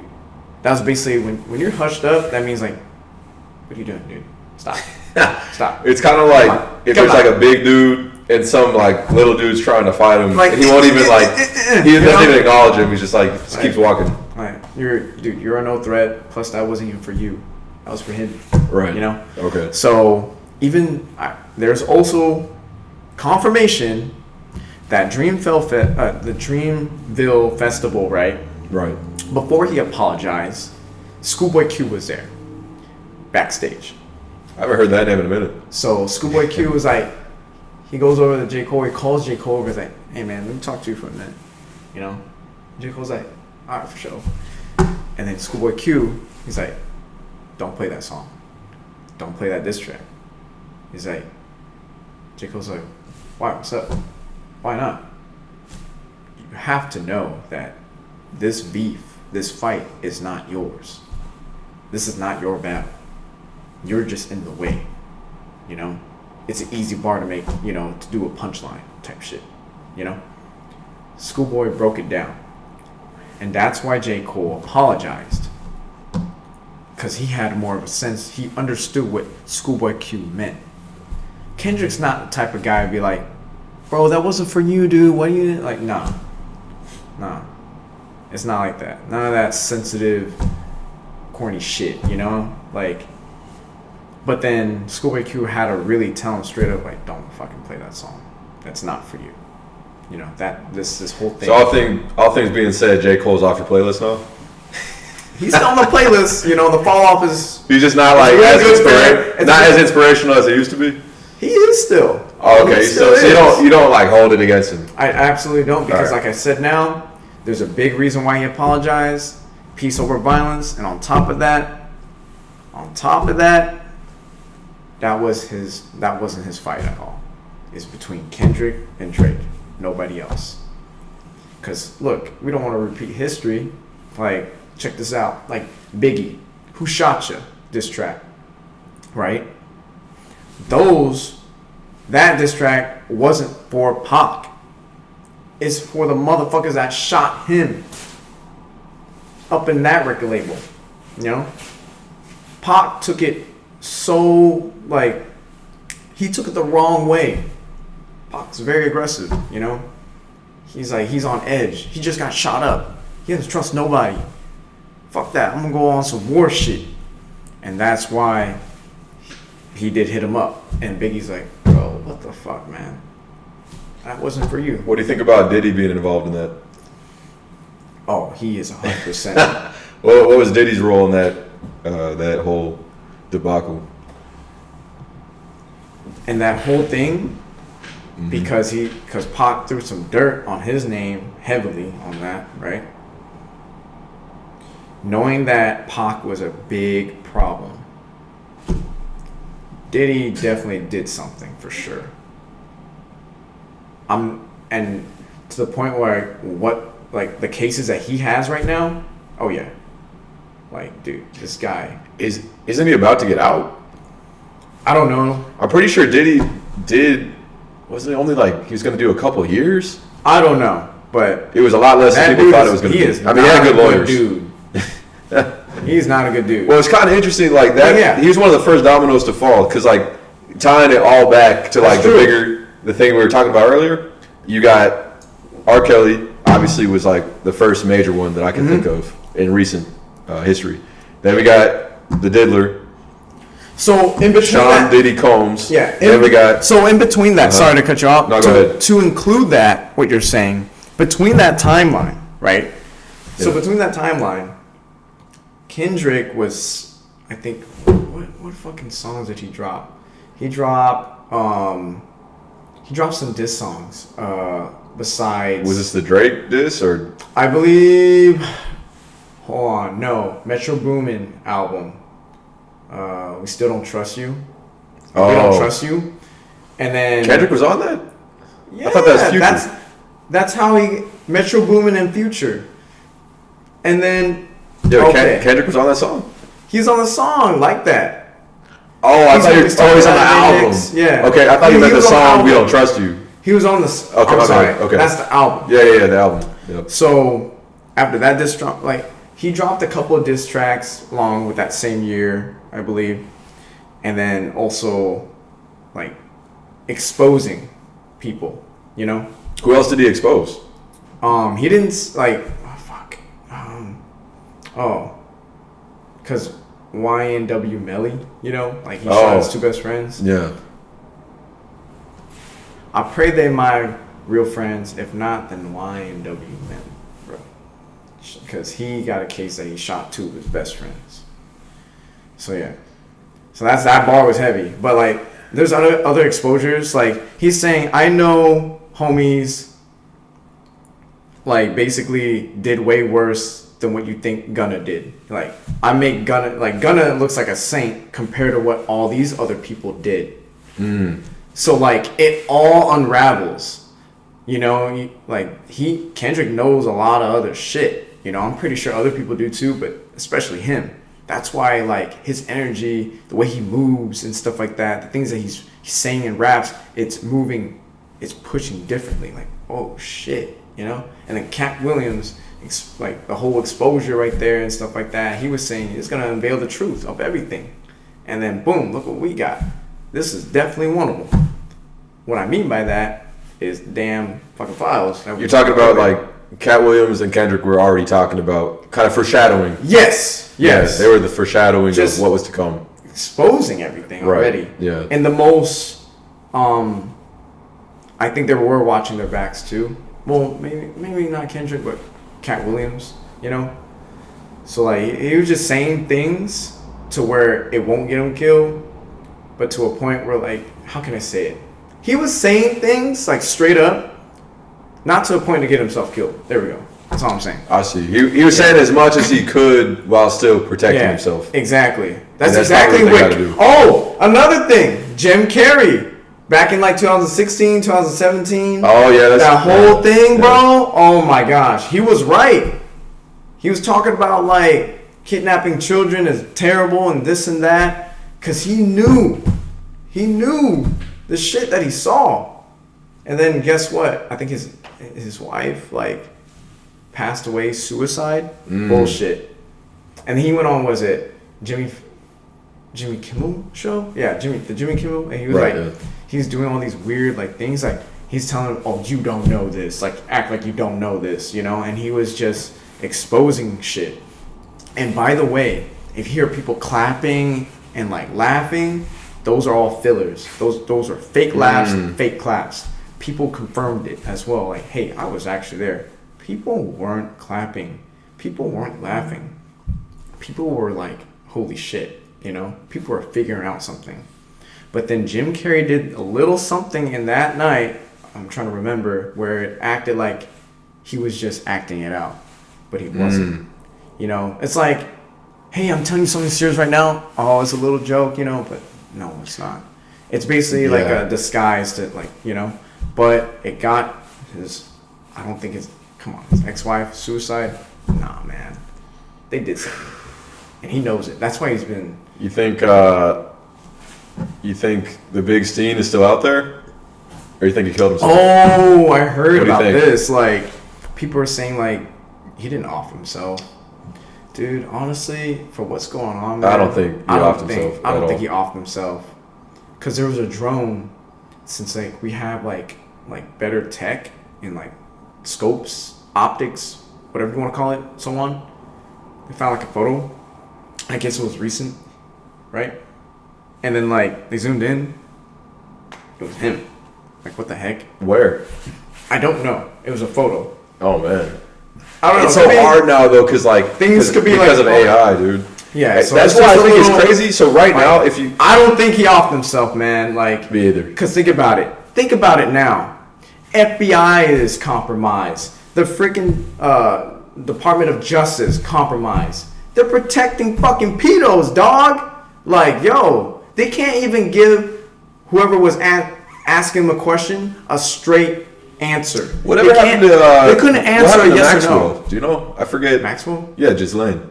that was basically when you're hushed up. That means like, what are you doing, dude? Stop. Stop. It's kind of like if there's like a big dude and some like little dude's trying to fight him, like, and he won't even he doesn't even acknowledge him. He's just keeps walking. Right. You're a no threat. Plus, that wasn't even for you. That was for him. Right. You know. Okay. So there's also confirmation that the Dreamville Festival, right? Right. Before he apologized, Schoolboy Q was there, backstage. I haven't heard that name in a minute. So Schoolboy Q was like, he goes over to J. Cole, he calls J. Cole, he's like, hey man, let me talk to you for a minute. You know? J. Cole's like, alright, for sure. And then Schoolboy Q, he's like, don't play that song. Don't play that diss track. He's like, J. Cole's like, why? What's up? Why not? You have to know that this beef, this fight is not yours. This is not your battle. You're just in the way. You know? It's an easy bar to make, you know, to do a punchline type shit. You know? Schoolboy broke it down. And that's why J. Cole apologized. Because he had more of a sense. He understood what Schoolboy Q meant. Kendrick's not the type of guy to be like, bro, that wasn't for you, dude. What do you... Like, nah. It's not like that. None of that sensitive, corny shit, you know? Like... But then Schoolboy Q had to really tell him straight up, like, don't fucking play that song. That's not for you. You know, that this whole thing. So all things being said, J. Cole's off your playlist now? He's still on the playlist. You know, the fall off is... He's just not like as inspirational as it used to be? He is still. Oh, okay. So you don't like hold it against him? I absolutely don't, because like I said now, there's a big reason why he apologized. Peace over violence. And on top of that, that wasn't his fight at all. It's between Kendrick and Drake. Nobody else. Because, look, we don't want to repeat history. Like, check this out. Like, Biggie, Who Shot Ya? Diss track. Right? That diss track wasn't for Pac. It's for the motherfuckers that shot him. Up in that record label. You know? Pac took it so, like, he took it the wrong way. Pac's very aggressive, you know? He's on edge. He just got shot up. He doesn't trust nobody. Fuck that. I'm gonna go on some war shit. And that's why he did hit him up. And Biggie's like, bro, what the fuck, man? That wasn't for you. What do you think about Diddy being involved in that? Oh, he is 100%. What was Diddy's role in that whole debacle? And that whole thing, because Pac threw some dirt on his name heavily on that, right? Knowing that Pac was a big problem, Diddy definitely did something for sure. And to the point where the cases that he has right now, oh yeah. Like, dude, this guy isn't he about to get out? I don't know. I'm pretty sure Diddy wasn't it only like he was going to do a couple years? I don't know, but it was a lot less than people thought it was going to be. I mean, he had good lawyers. Dude. He's not a good dude. Well, it's kind of interesting, like that. Yeah. He was one of the first dominoes to fall, because like tying it all back to like the thing we were talking about earlier. You got R. Kelly, obviously was like the first major one that I can think of in recent history. Then we got the Diddler. So in between Sean Diddy Combs. Yeah. Then we got. So in between that, sorry to cut you off. No, go ahead. To include that, what you're saying, between that timeline, right? Yeah. So between that timeline, Kendrick was I think what fucking songs did he drop? He dropped some diss songs. Besides, Was this the Drake diss or? I believe. Hold on, no, Metro Boomin album. We still don't trust you. We don't trust you. And then Kendrick was on that? Yeah, I thought that was Future. That's how he Metro Boomin and Future. And then Kendrick was on that song? He's on the song like that. Oh, I thought he's on the album. Yeah. Okay, I thought you meant the song "We Don't Trust You." He was on the. Okay, I'm sorry. Okay. That's the album. Yeah, the album. Yep. So after that diss drop, like he dropped a couple of diss tracks along with that same year, I believe, and then also like exposing people. You know. Who else did he expose? He didn't like. Because YNW Melly, you know, like he shot his two best friends. Yeah. I pray they my real friends. If not, then YNW Melly, bro. Because he got a case that he shot two of his best friends. So yeah. So that bar was heavy. But like, there's other exposures. Like he's saying, I know homies. Like basically did way worse than what you think Gunna did. Like I make Gunna looks like a saint compared to what all these other people did. So like it all unravels, you know. Kendrick knows a lot of other shit. You know, I'm pretty sure other people do too, but especially him. That's why like his energy, the way he moves and stuff like that, the things that he's saying in raps, it's moving, it's pushing differently. Like oh shit, you know. And then Cat Williams. Like the whole exposure right there and stuff like that, he was saying it's gonna unveil the truth of everything, and then boom, look what we got. This is definitely one of them. What I mean by that is damn fucking files. You're talking about like Cat Williams and Kendrick were already talking about kind of foreshadowing. Yes. Yeah, they were the foreshadowing of what was to come, exposing everything already. Yeah, and the most, I think they were watching their backs too. Well, maybe not Kendrick, but Cat Williams, you know. So like he was just saying things to where it won't get him killed, but to a point where like, how can I say it? He was saying things like straight up, not to a point to get himself killed. There we go. That's all I'm saying. I see. He was saying as much as he could while still protecting himself. Exactly. That's exactly what. Oh, another thing, Jim Carrey. Back in like 2016, 2017. Oh, yeah. That whole thing, bro. Oh, my gosh. He was right. He was talking about like kidnapping children is terrible and this and that. Because he knew. He knew the shit that he saw. And then guess what? I think his wife like passed away suicide. Bullshit. And he went on, was it Jimmy Kimmel show? Yeah, the Jimmy Kimmel. And he was he's doing all these weird like things, like he's telling him, oh, you don't know this, like act like you don't know this, you know. And he was just exposing shit. And by the way, if you hear people clapping and like laughing, those are all fillers. Those are fake laughs, fake claps. People confirmed it as well, like, hey, I was actually there. People weren't clapping, people weren't laughing, people were like, holy shit, you know. People were figuring out something. But then Jim Carrey did a little something in that night, I'm trying to remember, where it acted like he was just acting it out, but he wasn't. You know, it's like, hey, I'm telling you something serious right now. Oh, it's a little joke, you know, but no, it's not. It's basically like a disguise to like, you know, but it got his, I don't think his ex-wife, suicide. Nah, man. They did something. And he knows it. That's why he's been. You think the big Steen is still out there? Or you think he killed himself? Oh, I heard about this. Like, people are saying, like, he didn't off himself. Dude, honestly, for what's going on, man, I don't think he offed himself. I don't think he offed himself. Because there was a drone, since, like, we have, like better tech in, like, scopes, optics, whatever you want to call it, so on. They found, like, a photo. I guess it was recent, right? And then, like, they zoomed in. It was him. Like, what the heck? Where? I don't know. It was a photo. Oh, man. I don't know. It's so hard now, though, because, like, things could be because like, of AI, dude. Yeah, so that's it's why I just a think it's little- crazy. So right now, if you I don't think he offed himself, man. Like, me either. because think about it. Think about it now. FBI is compromised. The freaking Department of Justice compromised. They're protecting fucking pedos, dog. Like, yo, they can't even give whoever was asking the question a straight answer. Whatever They happened to they couldn't what answer happened a to yes Maxwell? or no. Do you know? I forget. Maxwell? Yeah, Ghislaine.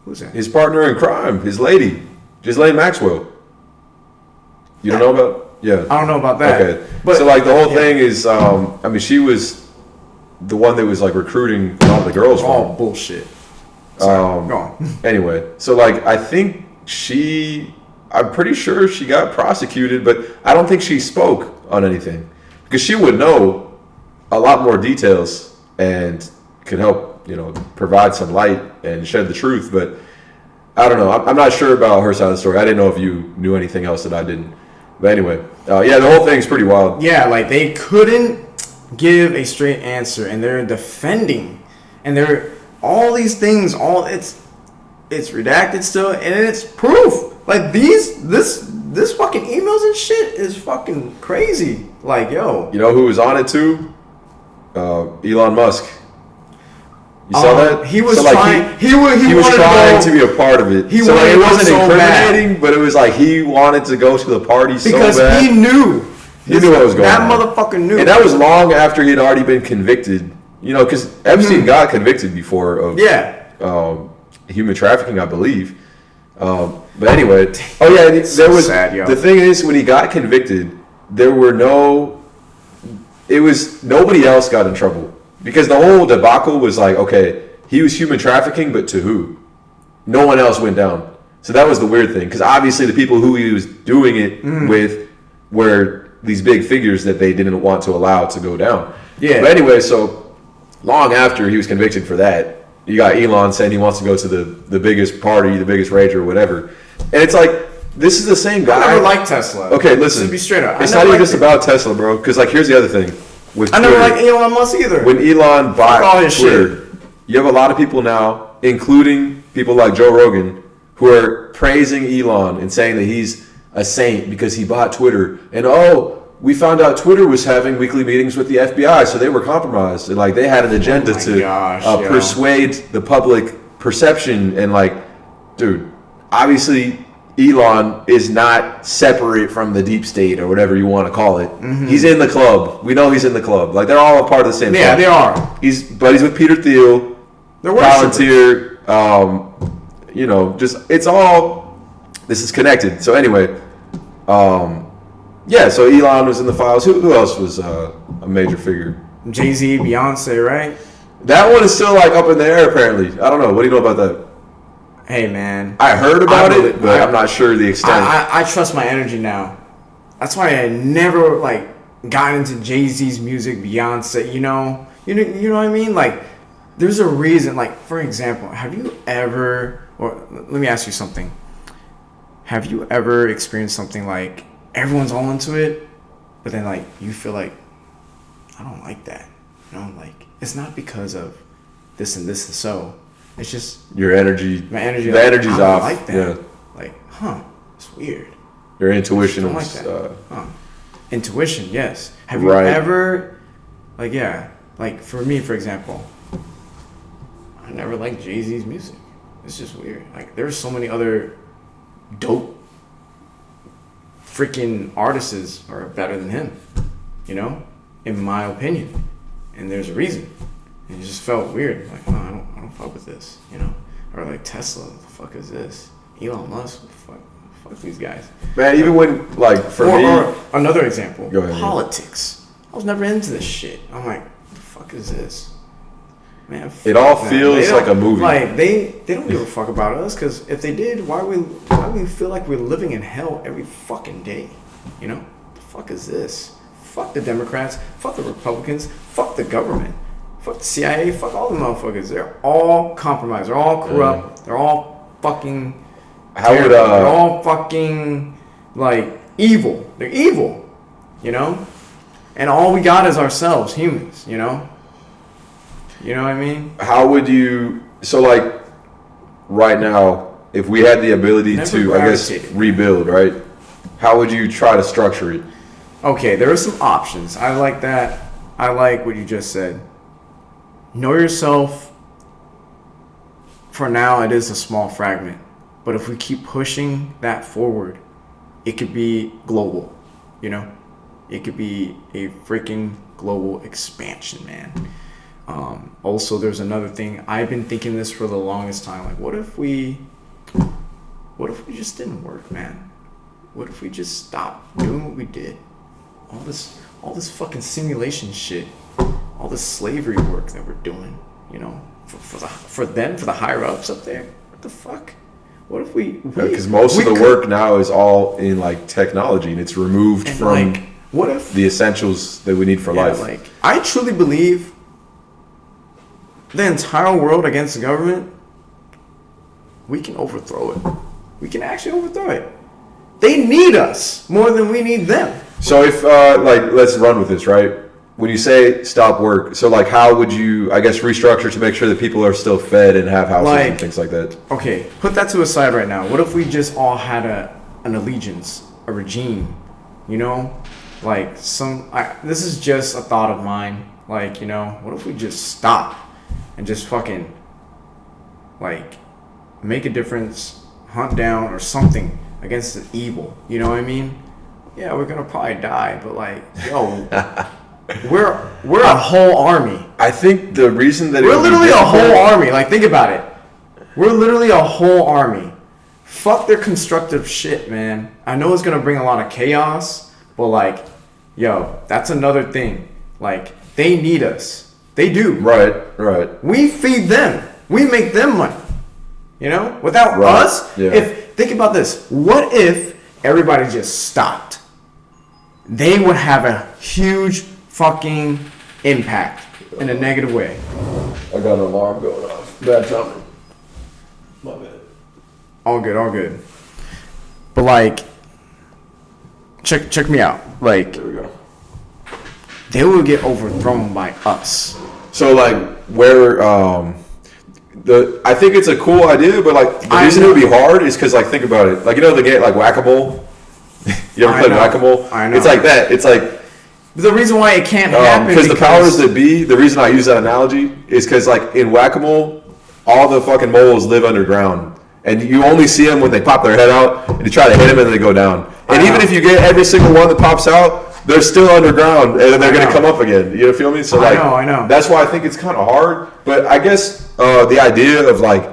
Who's that? His partner in crime, his lady, Ghislaine Maxwell. You don't know about? Yeah. I don't know about that. Okay. But So like the whole thing is, I mean, she was the one that was like recruiting a lot of the girls. all from. bullshit. Sorry, go on. Anyway, so like I think I'm pretty sure she got prosecuted, but I don't think she spoke on anything because she would know a lot more details and could help, provide some light and shed the truth. But I don't know. I'm not sure about her side of the story. I didn't know if you knew anything else that I didn't. But anyway, yeah, the whole thing's pretty wild. Yeah, like they couldn't give a straight answer, and they're defending, and they're all these things. It's redacted still, and it's proof. Like this fucking emails and shit is fucking crazy. Like, yo, You know who was on it too? Elon Musk. You saw that? He was So, like, trying. He was wanted trying to to be a part of it. He So like, wanted it to go wasn't so bad. incriminating, but it was like he wanted to go to the party so because bad. he knew. He knew what was going that on. motherfucker knew. And that was long after he'd already been convicted. Because Epstein got convicted before of human trafficking, I believe. But anyway, there was sad, yo. the thing is when he got convicted, nobody else got in trouble because the whole debacle was like, okay, he was human trafficking, but to who? No one else went down. So that was the weird thing because obviously the people who he was doing it with were these big figures that they didn't want to allow to go down. Yeah. But anyway, so long after he was convicted for that, you got Elon saying he wants to go to the biggest party, the biggest rage or whatever. And it's like, this is the same guy. I never liked Tesla. Okay, listen. To be straight up, It's not even just about Tesla, bro. Because like, here's the other thing. With I never Twitter. liked Elon Musk either. When Elon all bought his Twitter, you have a lot of people now, including people like Joe Rogan, who are praising Elon and saying that he's a saint because he bought Twitter. And we found out Twitter was having weekly meetings with the FBI, so they were compromised. And like they had an agenda to persuade the public perception. And like, dude, obviously Elon is not separate from the deep state or whatever you want to call it. Mm-hmm. He's in the club. We know he's in the club. Like they're all a part of the same club. Yeah, they are. He's with Peter Thiel, They're Palantir, it's all, this is connected. So anyway, so Elon was in the files. Who else was a major figure? Jay-Z, Beyonce, right? That one is still like up in the air apparently. I don't know. What do you know about that? Hey, man. I heard about it, but I'm not sure the extent. I trust my energy now. That's why I never got into Jay-Z's music, Beyonce. You know what I mean? Like, there's a reason. Like, for example, have you ever? Or let me ask you something. Have you ever experienced something like everyone's all into it, but then like you feel like I don't like that? Like it's not because of this and this and so. It's just your energy. My energy. The energy's I don't off. like that. Yeah. Like, it's weird. Your intuition Don't was. like that. Intuition, yes. Have you Right. ever, like for me, for example, I never liked Jay-Z's music. It's just weird. Like there's so many other dope freaking artists are better than him, in my opinion. And there's a reason. And it just felt weird. Like, I don't fuck with this, Or like Tesla, what the fuck is this? Elon Musk, fuck these guys. Man, even when for me. Or another example. Go ahead, politics. I was never into this shit. I'm like, what the fuck is this? Man, it all feels like a movie. Like they don't give a fuck about us because if they did, why we feel like we're living in hell every fucking day? What the fuck is this? Fuck the Democrats. Fuck the Republicans. Fuck the government. Fuck the CIA. Fuck all the motherfuckers. They're all compromised. They're all corrupt. Yeah. They're all fucking. They're all fucking evil. They're evil. And all we got is ourselves, humans. You know what I mean? How would you? So right now, if we had the ability Never to, I guess, gravitated. rebuild, right? How would you try to structure it? Okay, there are some options. I like that. I like what you just said. Know yourself. For now, it is a small fragment. But if we keep pushing that forward, it could be global, you know? It could be a freaking global expansion, man. Also, there's another thing. I've been thinking this for the longest time. Like, what if we just didn't work, man? What if we just stopped doing what we did? All this fucking simulation shit, all this slavery work that we're doing, you know, for the higher ups up there. What the fuck? What if we? Because most of the work now is all in like technology, and it's removed from like, what if the essentials that we need for life. Like, I truly believe the entire world against the government, we can overthrow it. We can actually overthrow it. They need us more than we need them. So if like, let's run with this, right? When you say stop work, so like, how would you, I guess, restructure to make sure that people are still fed and have houses and things like that? Okay, put that to a side right now. What if we just all had an allegiance, a regime, you know? Like this is just a thought of mine. Like, you know, what if we just stop and just fucking like make a difference, hunt down or something against the evil? You know what I mean? Yeah, we're gonna probably die, but like, yo, we're a whole army. I think the reason that we're literally a whole army. Like, think about it. We're literally a whole army. Fuck their constructive shit, man. I know it's gonna bring a lot of chaos, but like, yo, that's another thing. Like, they need us. They do. Right. We feed them. We make them money. You know? Without us, think about this. What if everybody just stopped? They would have a huge fucking impact in a negative way. I got an alarm going off. Bad timing. My bad. All good. But like, check me out. Like, There we go. they will get overthrown by us. So like, where I think it's a cool idea, but like the reason it would be hard is because, like, think about it. Like, you know the game, like Whack-A-Mole. You ever played Whack-A-Mole? I know. It's like that. It's like the reason why it can't happen because the powers that be. The reason I use that analogy is because, like, in Whack-A-Mole, all the fucking moles live underground, and you only see them when they pop their head out, and you try to hit them, and they go down. And even if you get every single one that pops out, they're still underground, and then they're going to come up again. You feel me? So like, I know. That's why I think it's kind of hard. But I guess the idea of, like,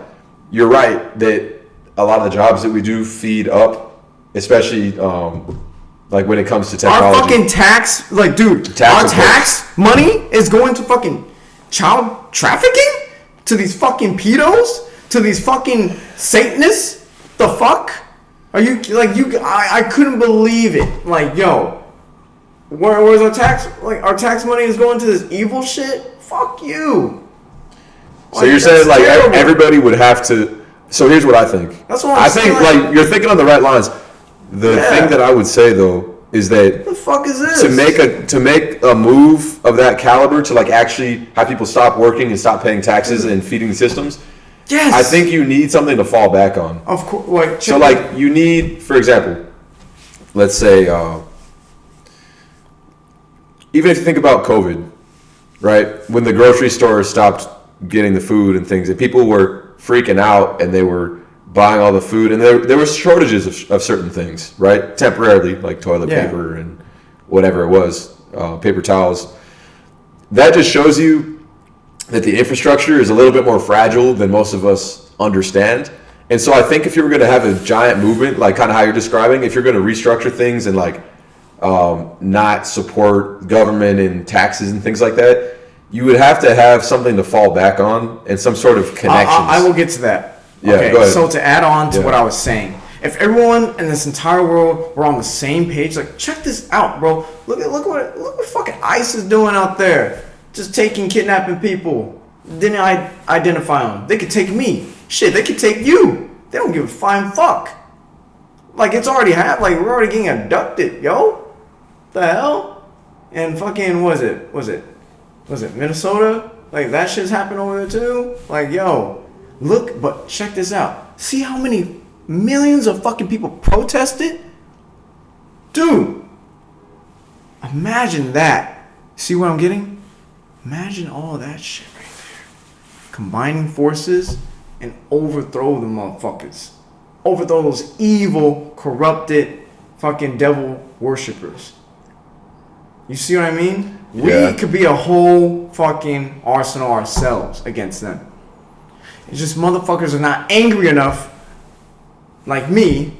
you're right that a lot of the jobs that we do feed up, especially like when it comes to technology. Our fucking tax, like, dude, our tax money is going to fucking child trafficking? To these fucking pedos? To these fucking Satanists? The fuck? Are you, like, I couldn't believe it. Like, yo, where's our tax, like, our tax money is going to this evil shit? Fuck you. So you're saying, like, everybody would have to, so here's what I think. That's what I'm saying. I think, like, you're thinking on the right lines. The thing that I would say, though, is that what the fuck is this? To make a move of that caliber, to, like, actually have people stop working and stop paying taxes and feeding the systems, yes, I think you need something to fall back on. Of course. Like, so, like, you need, for example, let's say, even if you think about COVID, right? When the grocery store stopped getting the food and things, and people were freaking out, and they were buying all the food, and there were shortages of certain things, right? Temporarily, like toilet paper and whatever it was, paper towels. That just shows you that the infrastructure is a little bit more fragile than most of us understand. And so I think if you were going to have a giant movement, like kind of how you're describing, if you're going to restructure things and, like, not support government and taxes and things like that, you would have to have something to fall back on and some sort of connections. I will get to that. Yeah, okay, go ahead. So to add on to what I was saying, if everyone in this entire world were on the same page, like, check this out, bro. Look what fucking ICE is doing out there, just kidnapping people. Didn't I identify them? They could take me. Shit, they could take you. They don't give a flying fuck. Like, it's already happened. Like, we're already getting abducted, yo. The hell? And fucking was it Minnesota? Like, that shit's happened over there too. Like, yo. Look, but check this out. See how many millions of fucking people protested? Dude, imagine that. See what I'm getting? Imagine all that shit right there. Combining forces and overthrow the motherfuckers. Overthrow those evil, corrupted, fucking devil worshippers. You see what I mean? Yeah. We could be a whole fucking arsenal ourselves against them. It's just motherfuckers are not angry enough, like me,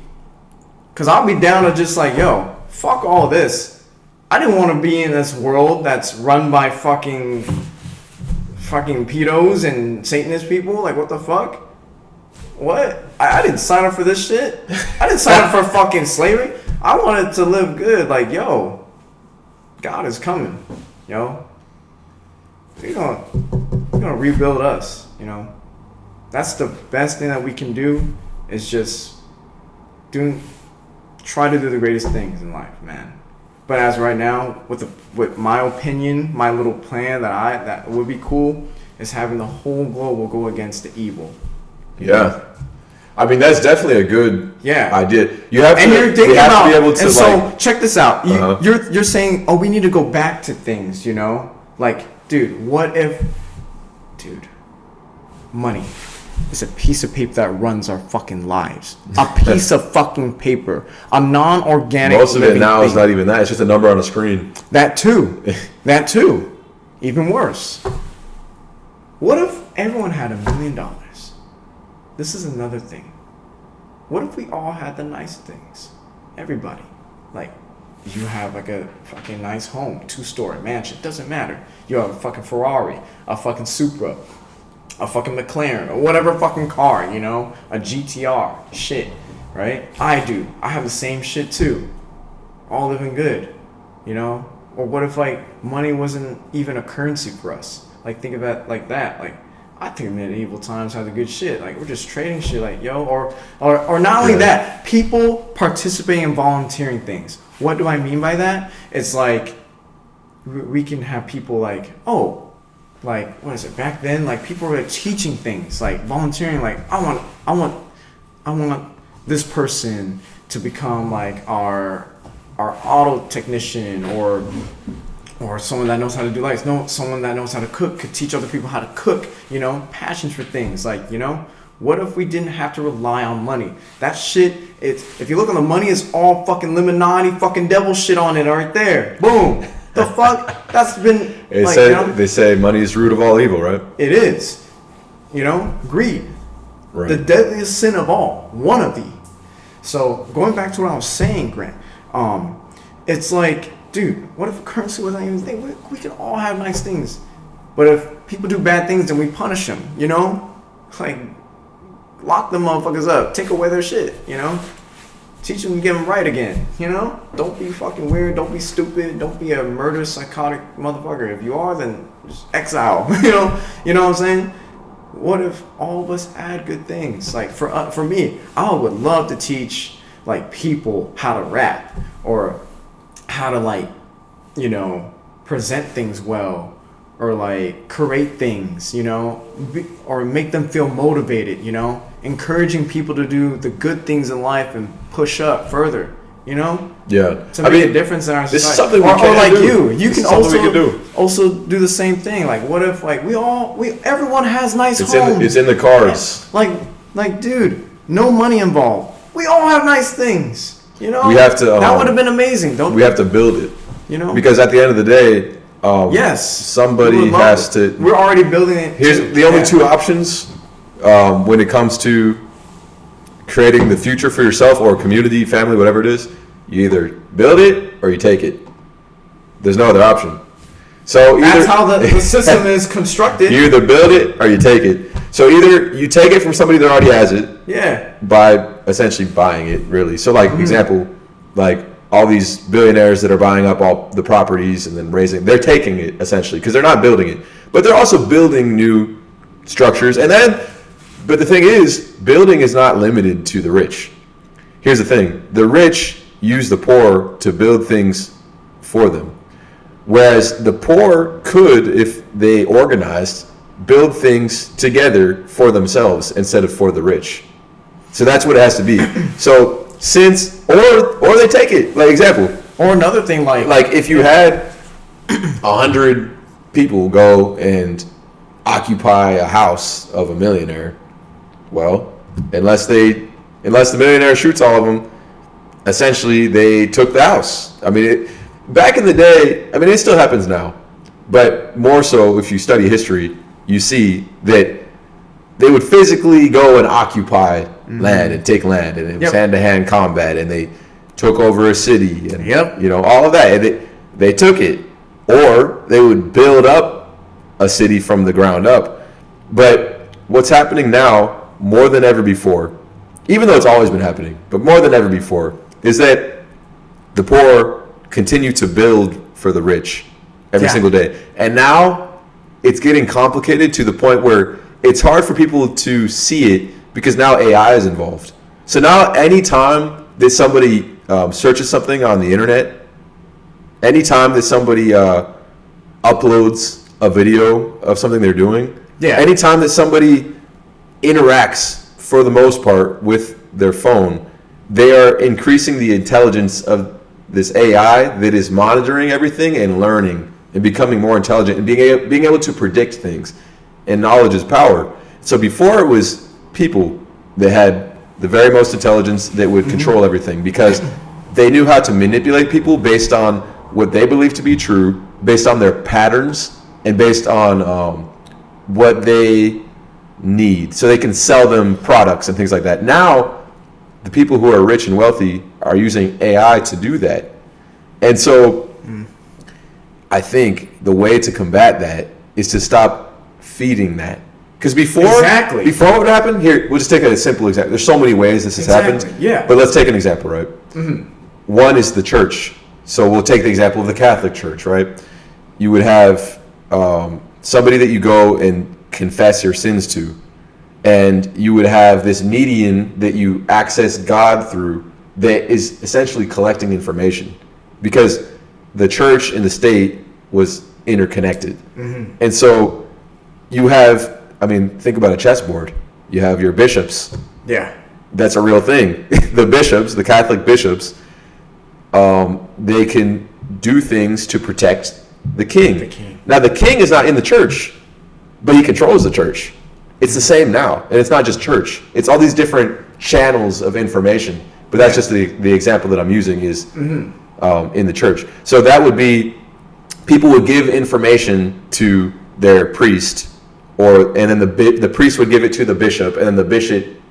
because I'll be down to just like, yo, fuck all this. I didn't want to be in this world that's run by fucking pedos and Satanist people. Like, what the fuck? What? I didn't sign up for this shit. I didn't sign up for fucking slavery. I wanted to live good. Like, yo, God is coming, yo. We're gonna rebuild us, you know. That's the best thing that we can do is just try to do the greatest things in life, man. But as right now, with my opinion, my little plan that would be cool is having the whole globe will go against the evil. Yeah. I mean, that's definitely a good idea. You have and to, you're thinking about, to be able to, and so check this out. You're saying, oh, we need to go back to things, you know? Like, dude, what if, money is a piece of paper that runs our fucking lives. A piece of fucking paper. A non-organic most of it now thing. is not even that. It's just a number on a screen. That too. Even worse. What if everyone had $1 million? This is another thing. What if we all had the nice things? Everybody. Like, you have like a fucking nice home, 2-story mansion, doesn't matter. You have a fucking Ferrari, a fucking Supra, a fucking McLaren, or whatever fucking car, you know? A GTR, shit, right? I have the same shit too. All living good, you know? Or what if like money wasn't even a currency for us? Like, think about like that. Like, I think medieval times had the good shit. Like, we're just trading shit, like, yo, or not only that, people participating in volunteering things. What do I mean by that? It's like, we can have people like, oh, like, what is it? Back then, like, people were teaching things, like volunteering. Like, I want this person to become like our auto technician, or someone that knows how to do lights. No, someone that knows how to cook could teach other people how to cook. You know, passions for things, like, you know. What if we didn't have to rely on money? That shit, if you look on the money, it's all fucking Illuminati, fucking devil shit on it right there. Boom. The fuck? That's been, they say money is the root of all evil, right? It is. You know? Greed. Right. The deadliest sin of all. One of the. So, going back to what I was saying, Grant, it's like, dude, what if currency wasn't even a thing? We can all have nice things. But if people do bad things, then we punish them, you know? Like, lock them motherfuckers up. Take away their shit, you know? Teach them to get them right again, you know? Don't be fucking weird. Don't be stupid. Don't be a murderous, psychotic motherfucker. If you are, then just exile, you know? You know what I'm saying? What if all of us add good things? Like, for me, I would love to teach, like, people how to rap, or how to, like, you know, present things well, or like create things, you know, or make them feel motivated, you know, encouraging people to do the good things in life and push up further, you know. Yeah, to make a difference in our society. This is something or like do. You can also do the same thing. Like, what if like everyone has nice homes. It's in the cards. Like, dude, no money involved. We all have nice things, you know. We have to. That would have been amazing. We have to build it, you know, because at the end of the day. Yes, somebody has to. We're already building it. Here's the only two options when it comes to creating the future for yourself or community, family, whatever it is. You either build it or you take it. There's no other option. So that's how the system is constructed. You either build it or you take it. So either you take it from somebody that already has it. Yeah. By essentially buying it, really. So, like, example, like. All these billionaires that are buying up all the properties and then they're taking it essentially because they're not building it, but they're also building new structures. But the thing is, building is not limited to the rich. Here's the thing: the rich use the poor to build things for them, whereas the poor could, if they organized, build things together for themselves instead of for the rich. So that's what it has to be. So since, or they take it, like example. Or another thing like if you had 100 people go and occupy a house of a millionaire, well, unless the millionaire shoots all of them, essentially they took the house. I mean, back in the day, I mean, it still happens now, but more so if you study history, you see that they would physically go and occupy land and take land, and it was hand-to-hand combat, and they took over a city, and you know, all of that. And they took it, or they would build up a city from the ground up. But what's happening now, more than ever before, even though it's always been happening, but more than ever before, is that the poor continue to build for the rich every single day. And now it's getting complicated to the point where it's hard for people to see it because now AI is involved. So now anytime that somebody searches something on the internet, anytime that somebody uploads a video of something they're doing, anytime that somebody interacts for the most part with their phone, they are increasing the intelligence of this AI that is monitoring everything and learning and becoming more intelligent and being able to predict things. And knowledge is power. So before it was people that had the very most intelligence that would control everything because they knew how to manipulate people based on what they believed to be true, based on their patterns, and based on what they need. So they can sell them products and things like that. Now, the people who are rich and wealthy are using AI to do that. And so I think the way to combat that is to stop feeding that. Because before what would happen, here, we'll just take a simple example. There's so many ways this has happened. Yeah. But let's take an example, right? One is the church. So we'll take the example of the Catholic Church, right? You would have somebody that you go and confess your sins to. And you would have this median that you access God through that is essentially collecting information. Because the church and the state was interconnected. And so you have, I mean, think about a chessboard. You have your bishops. Yeah. That's a real thing. The bishops, the Catholic bishops, they can do things to protect the king. Now, the king is not in the church, but he controls the church. It's the same now. And it's not just church. It's all these different channels of information. But that's just the example that I'm using is in the church. So that would be, people would give information to their priest, and then the priest would give it to the bishop, and then the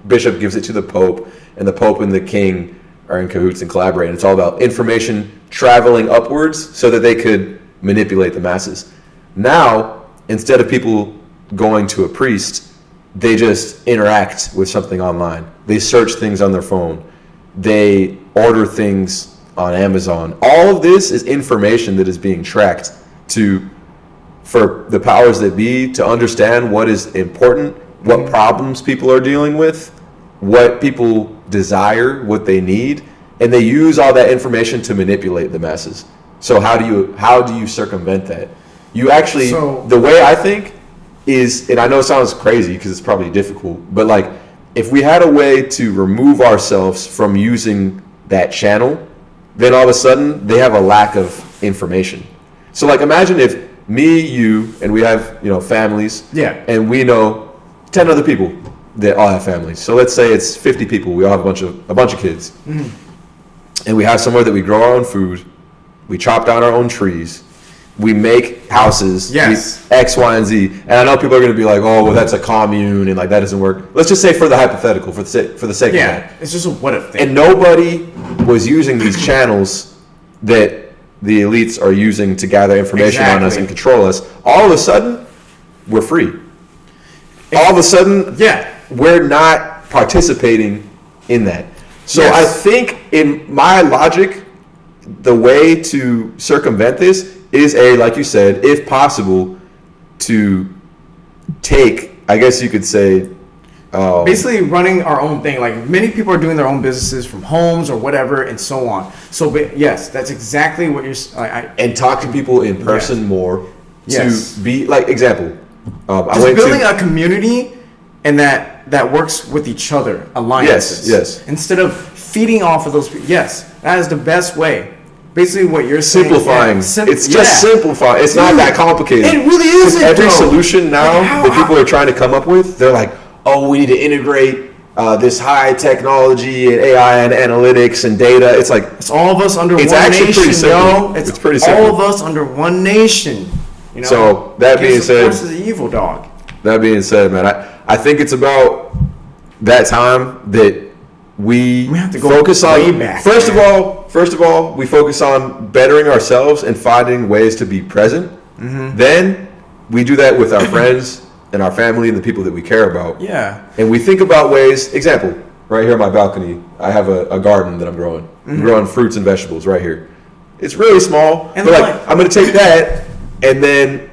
bishop gives it to the pope, and the pope and the king are in cahoots and collaborate. And it's all about information traveling upwards so that they could manipulate the masses. Now, instead of people going to a priest, they just interact with something online. They search things on their phone. They order things on Amazon. All of this is information that is being tracked for the powers that be to understand what is important, what problems people are dealing with, what people desire, what they need, and they use all that information to manipulate the masses. So how do you circumvent that? You actually, the way I think is, and I know it sounds crazy because it's probably difficult, but like if we had a way to remove ourselves from using that channel, then all of a sudden they have a lack of information. So like imagine if me, you, and we have, families, and we know 10 other people that all have families. So let's say it's 50 people. We all have a bunch of kids, and we have somewhere that we grow our own food. We chop down our own trees. We make houses. Yes. X, Y, and Z. And I know people are going to be like, "Oh, well, that's a commune, and like that doesn't work." Let's just say for the hypothetical, for the sake of that. Yeah, it's just a what if thing. And nobody was using these channels that the elites are using to gather information on us and control us. All of a sudden, we're free. All of a sudden, we're not participating in that. So I think in my logic, the way to circumvent this is like you said, if possible, to take, I guess you could say, basically running our own thing. Like many people are doing their own businesses from homes or whatever and so on. So yes, that's exactly what you're and talk to people in person more to be like, example, I Just building a community and that works with each other, alliances. Yes. Instead of feeding off of those people. Yes, that is the best way. Basically, what you're saying. Simplifying. It's just simplifying. It's not that complicated. It really isn't. Every solution now that people are trying to come up with, they're like, oh, we need to integrate this high technology and AI and analytics and data. It's like it's all of us under one actually nation, pretty simple. yo. It's pretty simple. All of us under one nation. You know? So that being said, forces of evil, dog. That being said, man, I think it's about that time that we have to go focus on. way back, first of all, we focus on bettering ourselves and finding ways to be present. Mm-hmm. Then we do that with our friends and our family and the people that we care about. Yeah. And we think about ways. Example, right here on my balcony, I have a garden that I'm growing. Mm-hmm. I'm growing fruits and vegetables right here. It's really small, and but like I'm going to take that, and then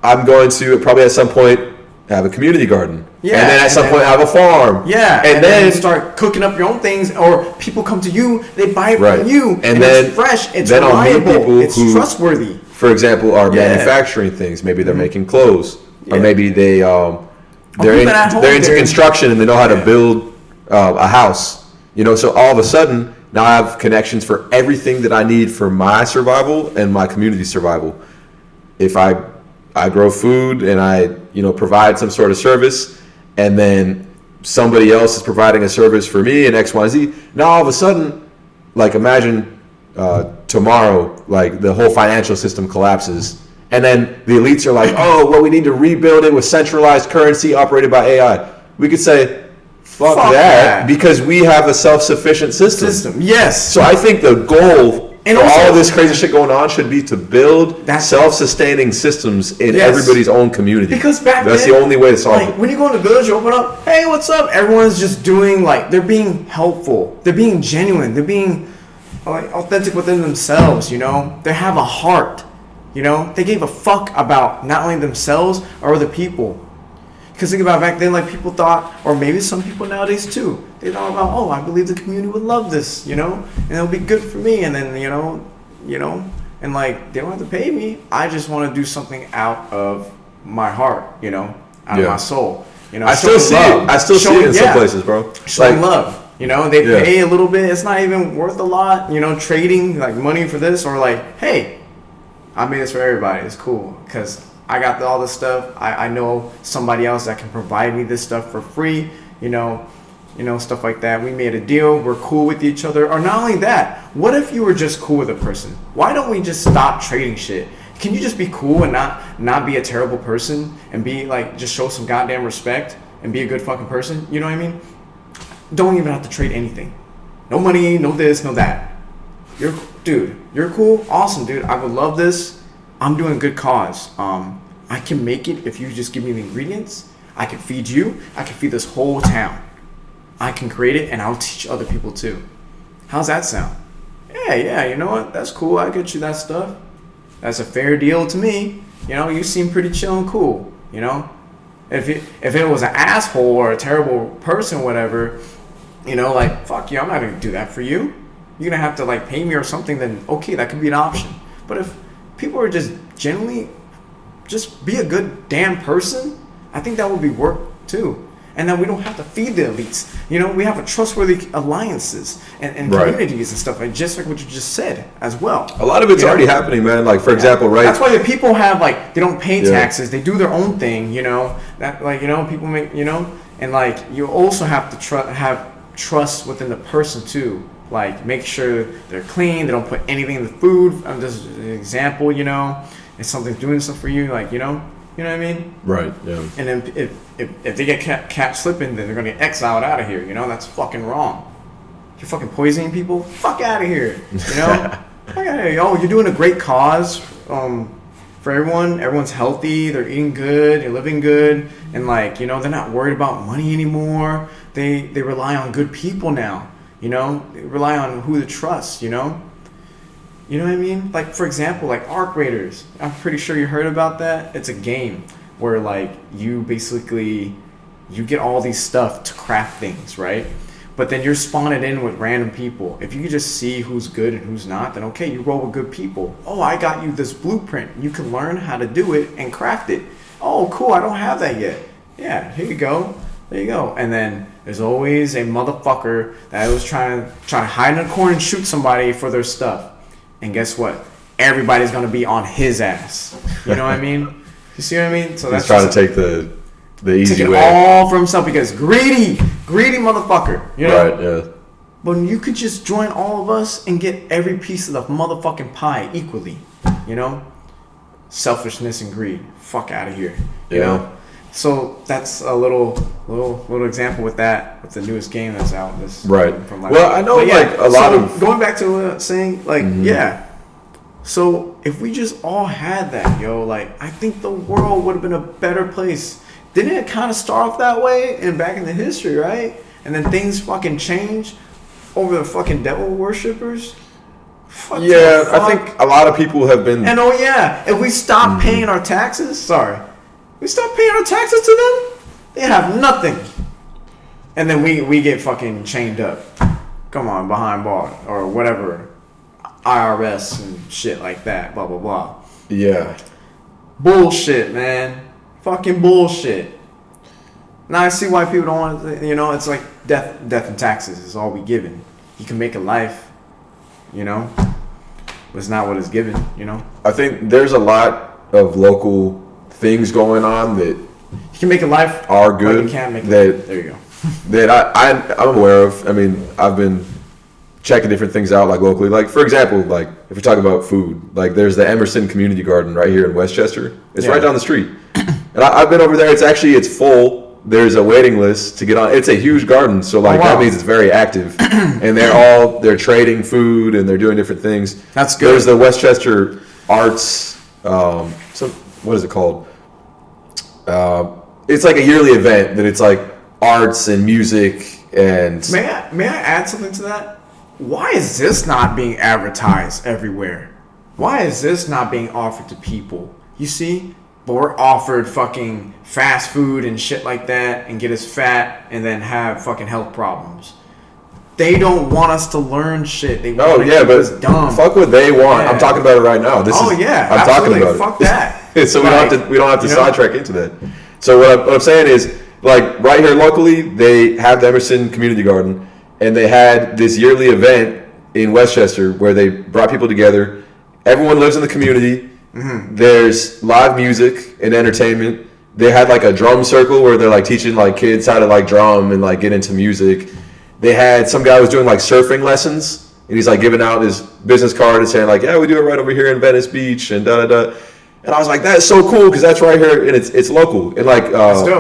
I'm going to probably at some point have a community garden. Yeah. And then at some point have a farm. Yeah. And then you start cooking up your own things, or people come to you, they buy it Right. from you, And then it's fresh, it's then I'll meet reliable, people it's who- trustworthy. for example, are Yeah. manufacturing things. Maybe they're making clothes, Yeah. or maybe they're even at home, they're into they're- construction and they know how to Yeah. build a house. You know, so all of a sudden now I have connections for everything that I need for my survival and my community survival. If I grow food and I provide some sort of service, and then somebody else is providing a service for me and X, Y, Z. Now all of a sudden, like imagine tomorrow, like the whole financial system collapses, and then the elites are like, oh, well, we need to rebuild it with centralized currency operated by AI. We could say, fuck that, because we have a self-sufficient system. Yes. So I think the goal And for also- all of this crazy shit going on should be to build self-sustaining systems in everybody's own community. Because back that's then, the only way to solve like, it. when you go in the village, you open up, hey, what's up? Everyone's just doing, like, they're being helpful. They're being genuine. They're being like authentic within themselves, you know? They have a heart, you know? They gave a fuck about not only themselves or other people. Because think about back then, like people thought, or maybe some people nowadays too, they thought about, oh, I believe the community would love this, you know, and it'll be good for me. And then, you know, and like they don't have to pay me. I just want to do something out of my heart, you know, out of my soul. You know, I still see it. I still see it in some places, bro. Showing love. You know, they pay a little bit. It's not even worth a lot. You know, trading like money for this, or like, hey, I made this for everybody. It's cool because I got all this stuff. I know somebody else that can provide me this stuff for free. You know, stuff like that. We made a deal. We're cool with each other. Or not only that, what if you were just cool with a person? Why don't we just stop trading shit? Can you just be cool and not be a terrible person and be like, just show some goddamn respect and be a good fucking person? You know what I mean? Don't even have to trade anything. No money, no this, no that. You're cool. Awesome, dude. I would love this. I'm doing a good cause. I can make it if you just give me the ingredients. I can feed you. I can feed this whole town. I can create it, and I'll teach other people too. How's that sound? Yeah, you know what? That's cool. I get you that stuff. That's a fair deal to me. You know, you seem pretty chill and cool. You know, if it was an asshole or a terrible person, whatever, you know, like fuck you, I'm not gonna do that for you. You're gonna have to like pay me or something. Then okay, that could be an option. But if people are just genuinely just be a good damn person, I think that would be work too. And then we don't have to feed the elites. You know, we have a trustworthy alliances and communities and stuff, like just like what you just said as well. A lot of it's already happening, man. Like for example, right? That's why the people have like they don't pay taxes. They do their own thing. You know that like people make and like you also have to have trust within the person too. Like make sure they're clean. They don't put anything in the food. Just an example, if something's doing stuff for you, like you know what I mean? Right. Yeah. And then if they get catch slipping, then they're gonna get exiled out of here. You know that's fucking wrong. You're fucking poisoning people. Fuck out of here. You know. Fuck out of here. Oh, you're doing a great cause. For everyone. Everyone's healthy. They're eating good. They're living good. And like they're not worried about money anymore. They rely on good people now. They rely on who to trust. You know what I mean? Like, for example, like Arc Raiders. I'm pretty sure you heard about that. It's a game where, like, you get all these stuff to craft things, right? But then you're spawning in with random people. If you could just see who's good and who's not, then okay, you roll with good people. Oh, I got you this blueprint. You can learn how to do it and craft it. Oh, cool, I don't have that yet. Yeah, here you go. There you go. And then there's always a motherfucker that was trying to hide in a corner and shoot somebody for their stuff. And guess what? Everybody's gonna be on his ass. You know what I mean? You see what I mean? So He's trying to take the easy way. All for himself because greedy motherfucker. You know? Right, yeah. But you could just join all of us and get every piece of the motherfucking pie equally. You know? Selfishness and greed. Fuck out of here. You know? So that's a little example with that, with the newest game that's out. This right. From well, I know like a lot of going back to saying like So if we just all had that, yo, like I think the world would have been a better place. Didn't it kind of start off that way and back in the history, right? And then things fucking changed over the fucking devil worshippers. Yeah, I think a lot of people have been. And if we stop paying our taxes, we stop paying our taxes to them, they have nothing. And then we get fucking chained up. Come on, behind bars or whatever. IRS and shit like that, blah, blah, blah. Yeah. Bullshit, man. Fucking bullshit. Now I see why people don't want to, it's like death and taxes is all we given. You can make a life, but it's not what is given, I think there's a lot of local things going on that you can make a life are good. You can't make there you go. That I'm aware of. I mean, I've been checking different things out, like locally. Like, for example, like if we're talking about food, like there's the Emerson Community Garden right here in Westchester. It's right down the street. And I've been over there. It's full. There's a waiting list to get on. It's a huge garden, so like that means it's very active. And they're trading food and they're doing different things. That's good. There's the Westchester Arts. What is it called? It's like a yearly event that it's like arts and music and. May I add something to that? Why is this not being advertised everywhere? Why is this not being offered to people? You see? But we're offered fucking fast food and shit like that and get us fat and then have fucking health problems. They don't want us to learn shit. They want to keep us dumb. Fuck what they want. I'm talking about it right now. I'm talking about fuck it. that. So we don't have to sidetrack into that. So what I'm saying is, like right here locally, they have the Emerson Community Garden, and they had this yearly event in Westchester where they brought people together. Everyone lives in the community. Mm-hmm. There's live music and entertainment. They had like a drum circle where they're like teaching like kids how to like drum and like get into music. They had some guy who was doing like surfing lessons, and he's like giving out his business card and saying like, yeah, we do it right over here in Venice Beach and da da da. And I was like, that's so cool because that's right here and it's local. And like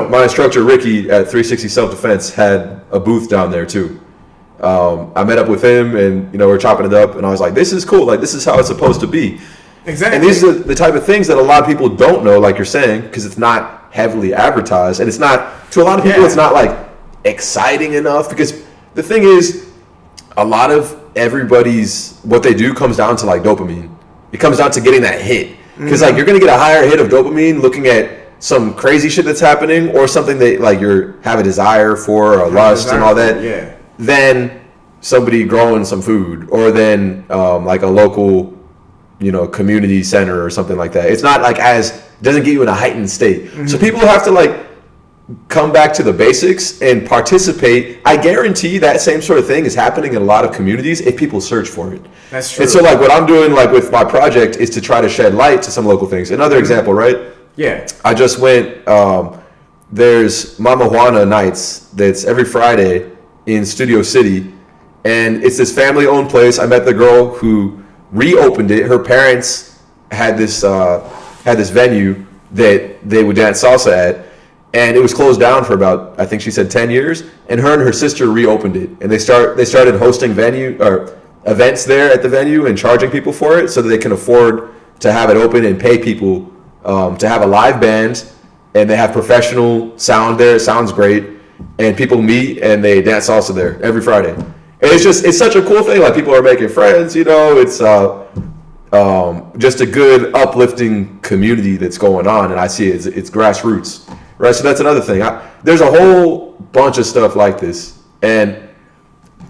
my instructor Ricky at 360 Self Defense had a booth down there too. I met up with him and we're chopping it up, and I was like, this is cool. Like this is how it's supposed to be. Exactly. And these are the type of things that a lot of people don't know, like you're saying, because it's not heavily advertised, and it's not, to a lot of people, it's not like exciting enough. Because the thing is, a lot of everybody's what they do comes down to like dopamine. It comes down to getting that hit. Because like you're gonna get a higher hit of dopamine looking at some crazy shit that's happening, or something that like you have a desire for, or lust and all that, than somebody growing some food, or then like a local community center or something like that. It's not like doesn't get you in a heightened state. Mm-hmm. So people have to like come back to the basics and participate. I guarantee that same sort of thing is happening in a lot of communities if people search for it. That's true. And so like what I'm doing like with my project is to try to shed light to some local things. Another example, right? Yeah. I just went, there's Mama Juana nights that's every Friday in Studio City. And it's this family owned place. I met the girl who reopened it. Her parents had this venue that they would dance salsa at, and it was closed down for about, I think she said 10 years. And her sister reopened it, and they started hosting events there at the venue and charging people for it so that they can afford to have it open and pay people to have a live band, and they have professional sound there. It sounds great, and people meet and they dance salsa there every Friday. It's such a cool thing. Like people are making friends, it's just a good uplifting community that's going on, and I see it's grassroots, right? So that's another thing. There's a whole bunch of stuff like this, and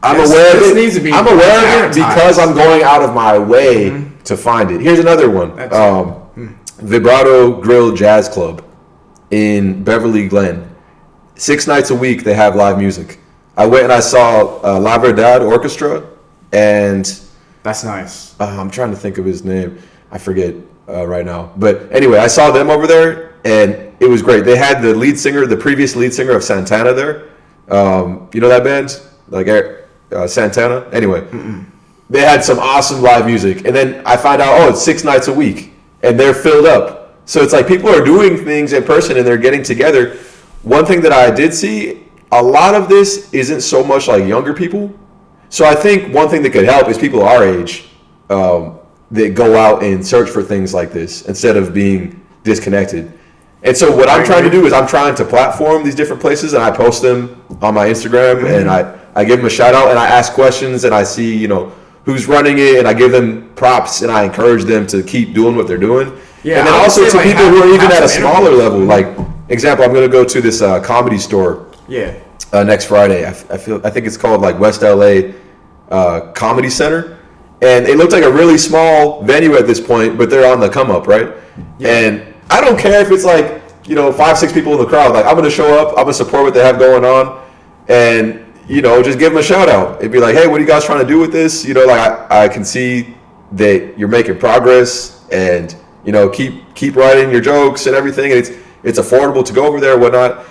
I'm aware of it. I'm aware of it because I'm going out of my way to find it. Here's another one. Vibrato Grill Jazz Club. in Beverly Glen. 6 nights a week they have live music. I went and I saw La Verdad Orchestra, and That's nice. I'm trying to think of his name. I forget right now. But anyway, I saw them over there, and it was great. They had the previous lead singer of Santana there. You know that band? Like Santana? Anyway, they had some awesome live music. And then I find out, it's 6 nights a week, and they're filled up. So it's like people are doing things in person, and they're getting together. One thing that I did see, a lot of this isn't so much like younger people. So I think one thing that could help is people our age that go out and search for things like this instead of being disconnected. And so what I'm trying to do is I'm trying to platform these different places, and I post them on my Instagram, and I give them a shout out, and I ask questions, and I see, who's running it, and I give them props, and I encourage them to keep doing what they're doing. Yeah, and then also to people who are even at a smaller level, like example, I'm going to go to this comedy store. Yeah. Next Friday. I think it's called like West LA Comedy Center, and it looked like a really small venue at this point, but they're on the come up, right? Yeah. And I don't care if it's like 5-6 people in the crowd. Like I'm gonna show up, I'm gonna support what they have going on, and just give them a shout out. It'd be like, hey, what are you guys trying to do with this? I can see that you're making progress, and keep writing your jokes and everything, and it's affordable to go over there, whatnot.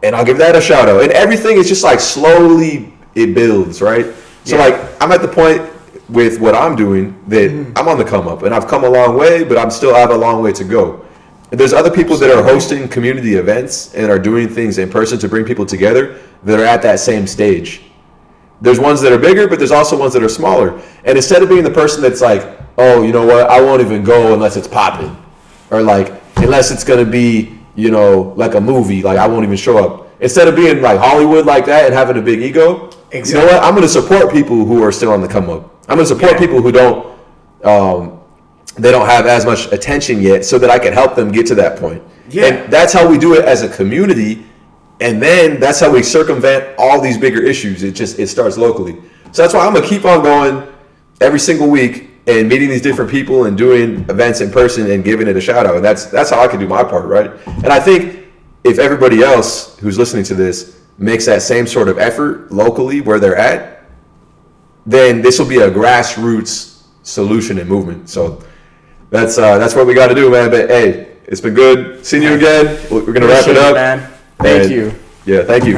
And I'll give that a shout out. And everything is just like slowly it builds, right? So like I'm at the point with what I'm doing that I'm on the come up, and I've come a long way, but I have a long way to go. And there's other people that are hosting community events and are doing things in person to bring people together that are at that same stage. There's ones that are bigger, but there's also ones that are smaller. And instead of being the person that's like, oh, you know what, I won't even go unless it's popping, or like unless it's gonna be like a movie, like I won't even show up. Instead of being like Hollywood like that and having a big ego, You know what? I'm going to support people who are still on the come up. I'm going to support people who they don't have as much attention yet, so that I can help them get to that point. Yeah. And that's how we do it as a community. And then that's how we circumvent all these bigger issues. It starts locally. So that's why I'm going to keep on going every single week and meeting these different people and doing events in person and giving it a shout out. And that's how I can do my part, right? And I think if everybody else who's listening to this makes that same sort of effort locally where they're at, then this will be a grassroots solution and movement. So that's what we got to do, man. But hey, it's been good seeing you again. We're gonna wrap it up. Man. Thank you. Yeah, thank you.